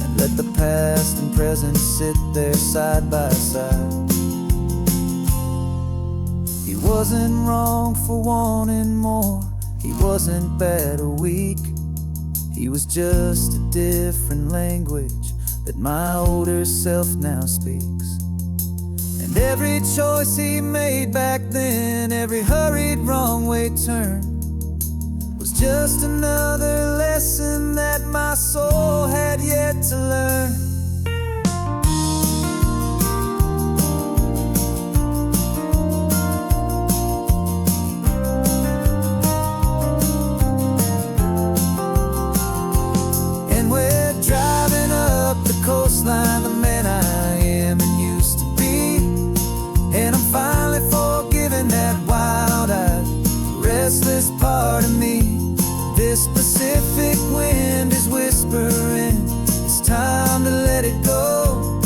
Speaker 1: and let the past and present sit there side by side. He wasn't wrong for wanting more, he wasn't bad or weak. He was just a different language that my older self now speaks. And every choice he made back then, every hurried wrong way turn, was just another lesson that my soul had yet to learn. And we're driving up the coastline, the man I am and used to be. And I'm finally forgiving that wild-eyed, restless part of me. This Pacific wind is whispering, it's time to let it go.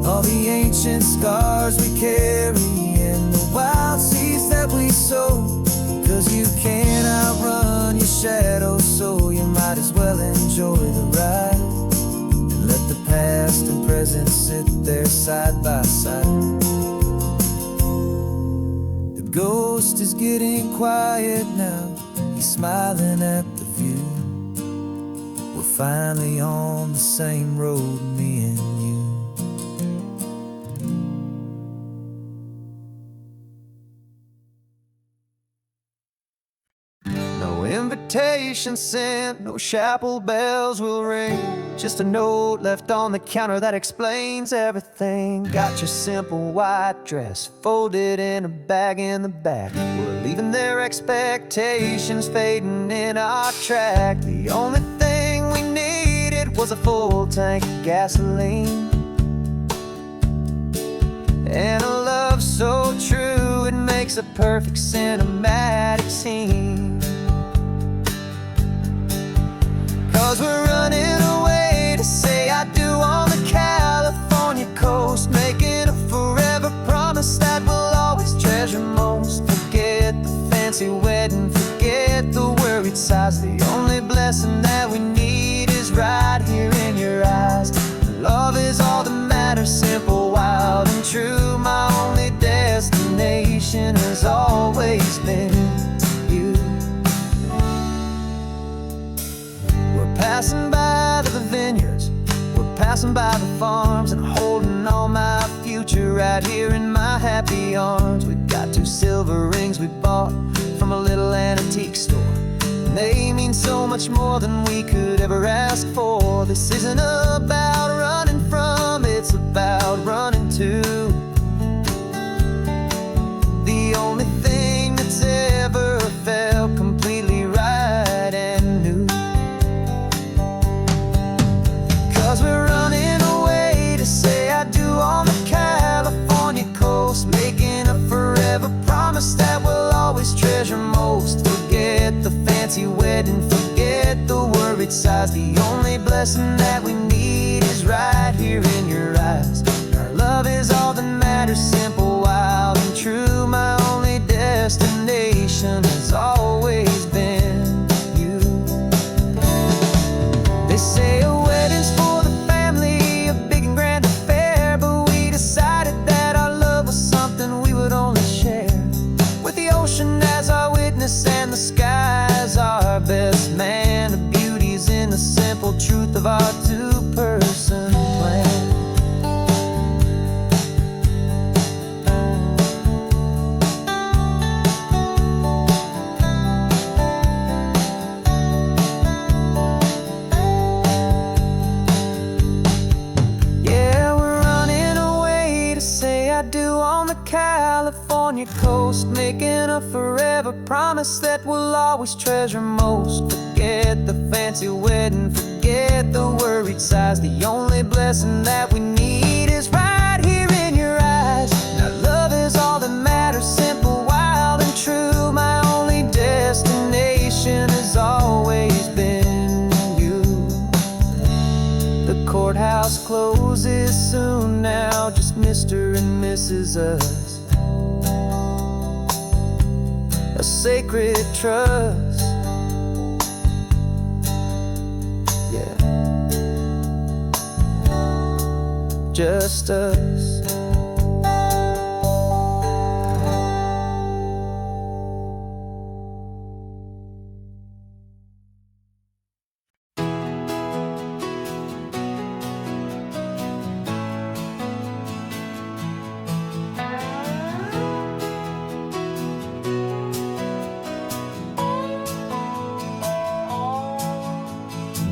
Speaker 1: All the ancient scars we carry and the wild seeds that we sow. 'Cause you can't outrun your shadow, so you might as well enjoy the ride and let the past and present sit there side by side. The ghost is getting quiet now, he's smiling at the view. We're finally on the same road, me and you. No invitation sent, no chapel bells will ring. Just a note left on the counter that explains everything. Got your simple white dress folded in a bag in the back. We're leaving their expectations fading in our track. The only thing we needed was a full tank of gasoline and a a perfect cinematic scene. 'Cause we're running away to say I do on the California coast, making a forever promise that we'll always treasure most. Forget the fancy wedding, forget the worried sighs. The only blessing that we need is right here in your eyes. Love is all that matters, simple, wild, and true. My only destination has always been you. We're passing by the vineyards, we're passing by the farms, and holding all my future right here in my happy arms. We've got 2 silver rings we bought from a little antique store, and they mean so much more than we could ever ask for. This isn't about running from, it's about running to. The only thing that's ever felt completely right and new. 'Cause we're running away to say I do on the California coast, making a forever promise that we'll always treasure most. Forget the fancy wedding, forget the worried sighs. The only blessing that we need is right here in your eyes. Our love is all that matters, simple, wild, and true. My only destination has always been you. They say a wedding's for the family, a big and grand affair, but we decided that our love was something we would only share with the ocean as our witness and the sky as our best man. The beauty's in the simple truth of our 2-person plan. Yeah, we're running away to say I do on the California coast, making a forever promise that we'll always treasure most. Forget the fancy wedding, forget the worried sighs. The only blessing that we need is right here in your eyes. Now love is all that matters, simple, wild, and true. My only destination has always been you. The courthouse closes soon now, just Mr. and Mrs. Us. A sacred trust. Yeah, just us.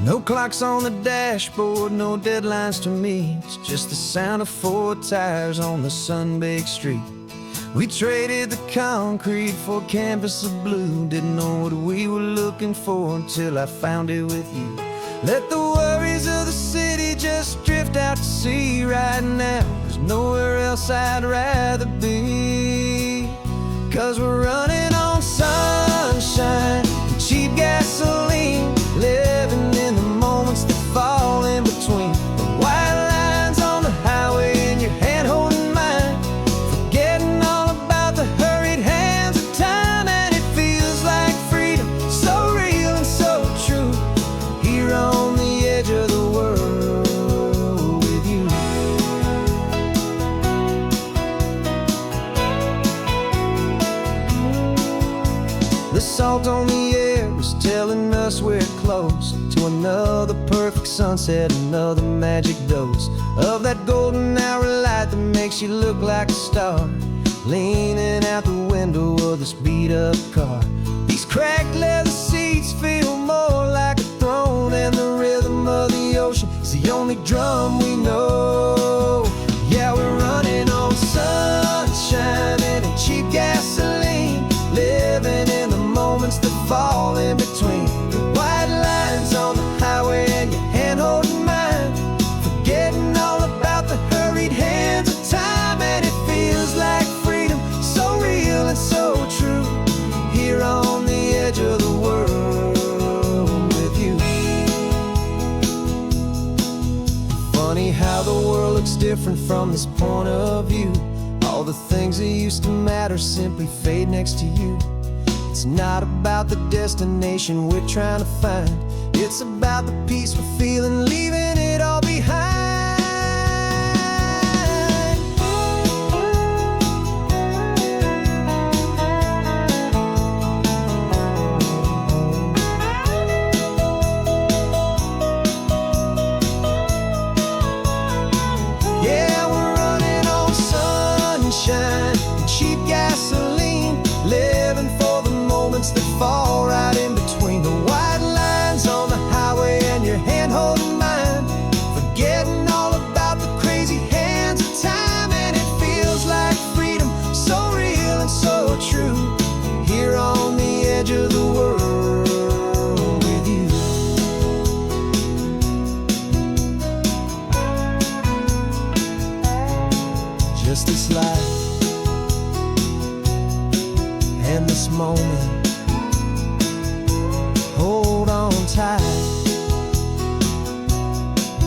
Speaker 1: No clocks on the dashboard, no deadlines to meet. It's just the sound of 4 tires on the sun-baked street. We traded the concrete for a canvas of blue. Didn't know what we were looking for until I found it with you. Let the worries of the city just drift out to sea right now. There's nowhere else I'd rather be. 'Cause we're running on sunshine and cheap gasoline, living in the moments that fall in between. The white lines on the highway and your hand holding mine, forgetting all about the hurried hands of time. And it feels like freedom, so real and so true, here on the edge of the world with you. The salt on the air is telling us we're close to another perfect sunset, another magic dose of that golden hour light that makes you look like a star, leaning out the window of this beat-up car. These cracked leather seats feel more like a throne, and the rhythm of the ocean is the only drum we know. Yeah, we're running on sunshine and a cheap gasoline, living in the moments that fall in between. The white lines on the highway and your hand holding mine, forgetting all about the hurried hands of time. And it feels like freedom, so real and so different from this point of view. All the things that used to matter simply fade next to you. It's not about the destination we're trying to find. It's about the peace we're feeling, leaving it all behind. Yeah, we're running on sunshine and cheap gasoline, living for the moments that fall right in between the white lines on the highway and your hand holding mine, forgetting all about the crazy hands of time. And it feels like freedom, so real and so true, here on the edge of the world with you. Just this life and this moment, hold on tight,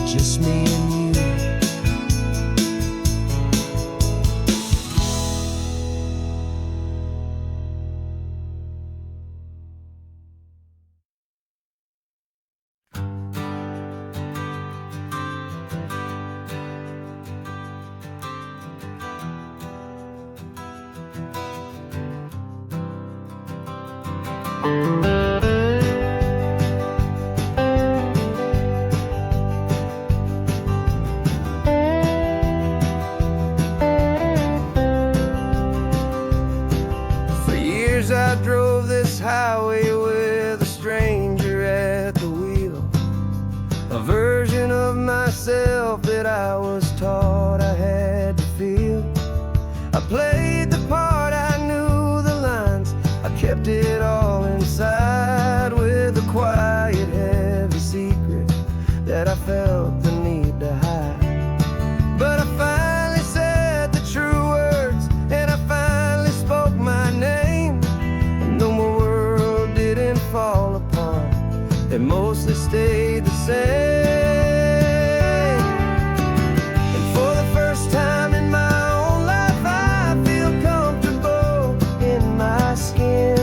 Speaker 1: just me and you. For years I drove this highway with a stranger at the wheel, a version of myself that I was taught I had to feel. I played the part, I knew the lines, I kept it all inside with a quiet, heavy secret that I felt the need to hide. But I finally said the true words, and I finally spoke my name. And though my world didn't fall apart, it mostly stayed the same. And for the first time in my own life, I feel comfortable in my skin.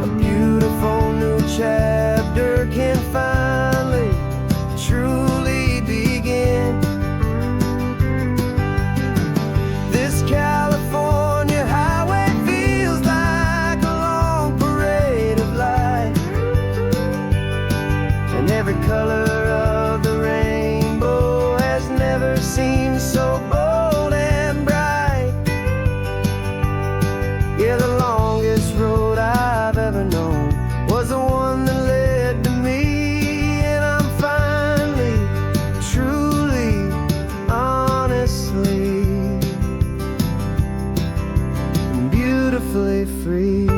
Speaker 1: A beautiful new chapter can finally truly begin. This California highway feels like a long parade of light, and every color of the rainbow has never seemed so bold and bright. Yeah, the longest road I've ever known was the one that led to me, and I'm finally, truly, honestly, and beautifully free.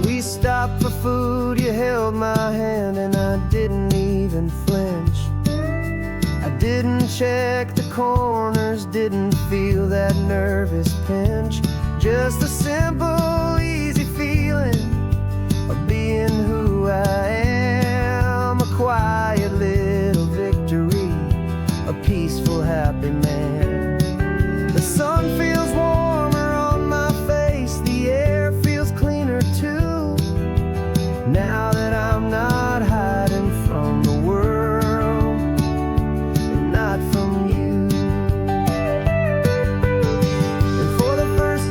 Speaker 1: We stopped for food, you held my hand, and I didn't even flinch. I didn't check the corners, didn't feel that nervous pinch. Just a simple, easy feeling of being who I am. A quiet little victory, a peaceful, happy man. The sun feels warmer on my face, the air feels cleaner too, now that I'm not hiding from the world, and not from you. And for the first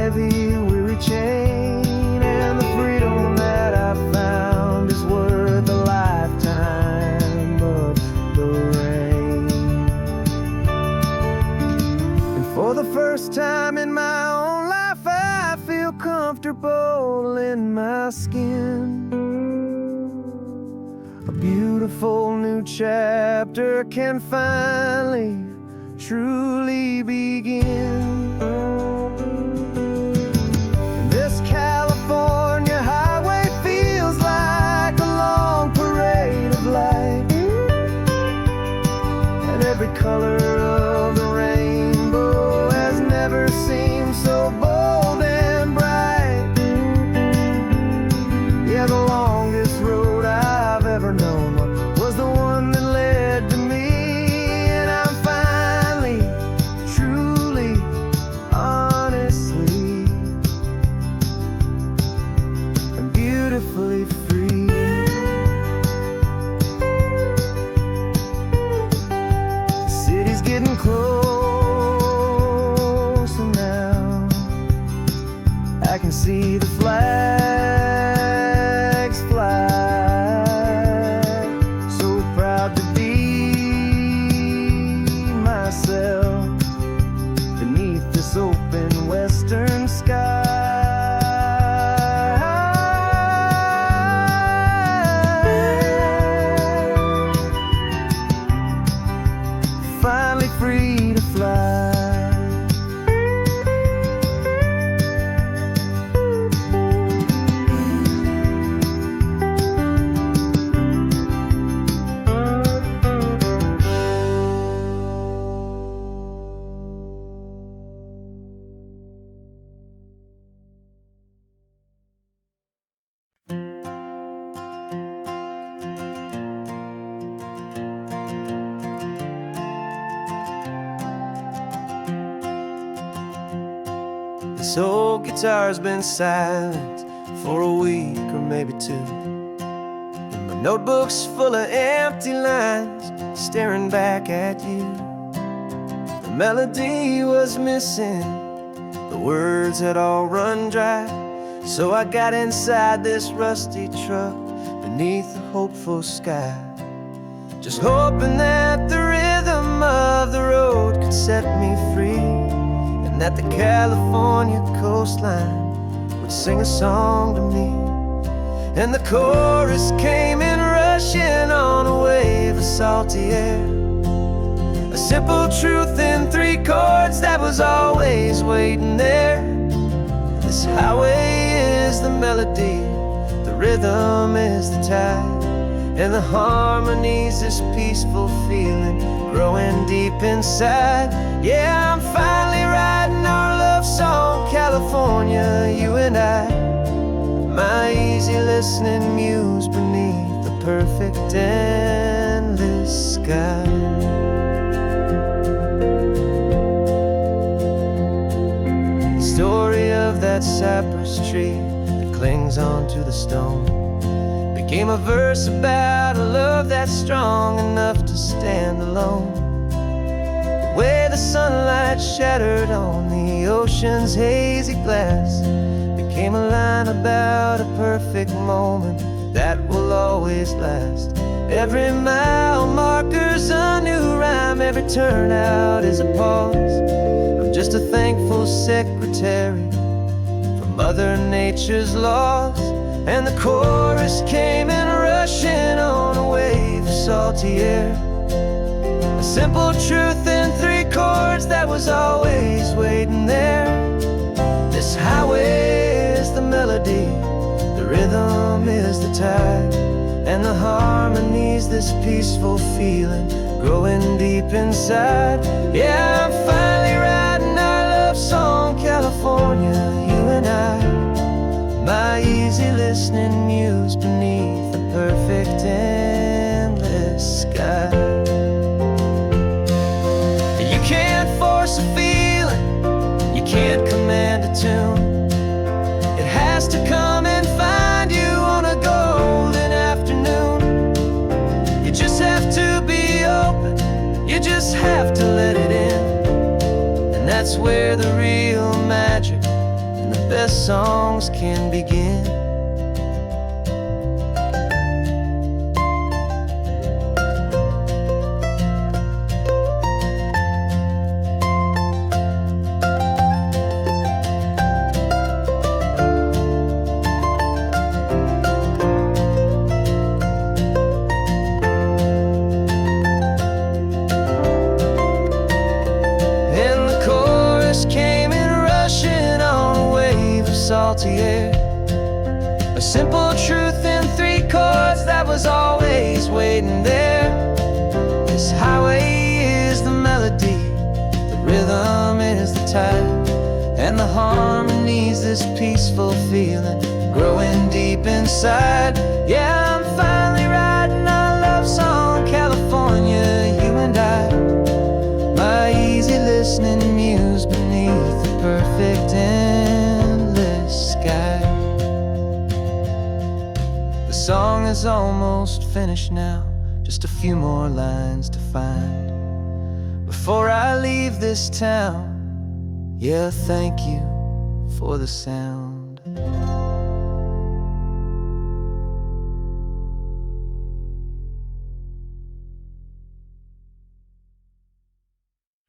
Speaker 1: heavy, weary chain, and the freedom that I found is worth a lifetime of the rain. And for the first time in my own life, I feel comfortable in my skin. A beautiful new chapter can finally truly begin. And this California highway feels like a long parade of light, and every color of the rainbow has never seemed so bold and bright. Yeah, the longest road I've ever known was the one that led to me, and I'm finally, truly, honestly, and beautifully free. The city's getting closer now. I can see the flags fly. So proud to be myself beneath this open western sky. Finally free to fly. This old guitar's been silent for a week or maybe two, and my notebook's full of empty lines staring back at you. The melody was missing, the words had all run dry, so I got inside this rusty truck beneath the hopeful sky, just hoping that the rhythm of the road could set me free, and that the California coastline would sing a song to me. And the chorus came in rushing on a wave of salty air, a simple truth in 3 chords that was always waiting there. This highway is the melody, the rhythm is the tide, and the harmony's this peaceful feeling growing deep inside. Yeah, I'm finally writing our love song, California, you and I, my easy listening muse beneath the perfect endless sky. The story of that cypress tree that clings onto the stone became a verse about a love that's strong enough to stand alone. The way the sunlight shattered on the ocean's hazy glass became a line about a perfect moment that will always last. Every mile marker's a new rhyme, every turnout is a pause. I'm just a thankful secretary for Mother Nature's laws. And the chorus came in rushing on a wave of salty air, a simple truth in 3 chords that was always waiting there. This highway is the melody, the rhythm is the tide, and the harmony's this peaceful feeling growing deep inside. Yeah, I'm finally writing our love song, California, you and I, my easy listening muse beneath the perfect endless sky. You can't force a feeling, you can't command a tune. It has to come and find you on a golden afternoon. You just have to be open, you just have to let it in, and that's where the real magic and the best songs can begin. Came in rushing on a wave of salty air, a simple truth in 3 chords that was always waiting there. This highway is the melody, the rhythm is the tide, and the harmony's this peaceful feeling growing deep inside. Yeah, I'm finally writing our love song, California, you and I. My easy listening muse beneath the perfect endless sky. The song is almost finished now, just a few more lines to find before I leave this town. Yeah, thank you for the sound.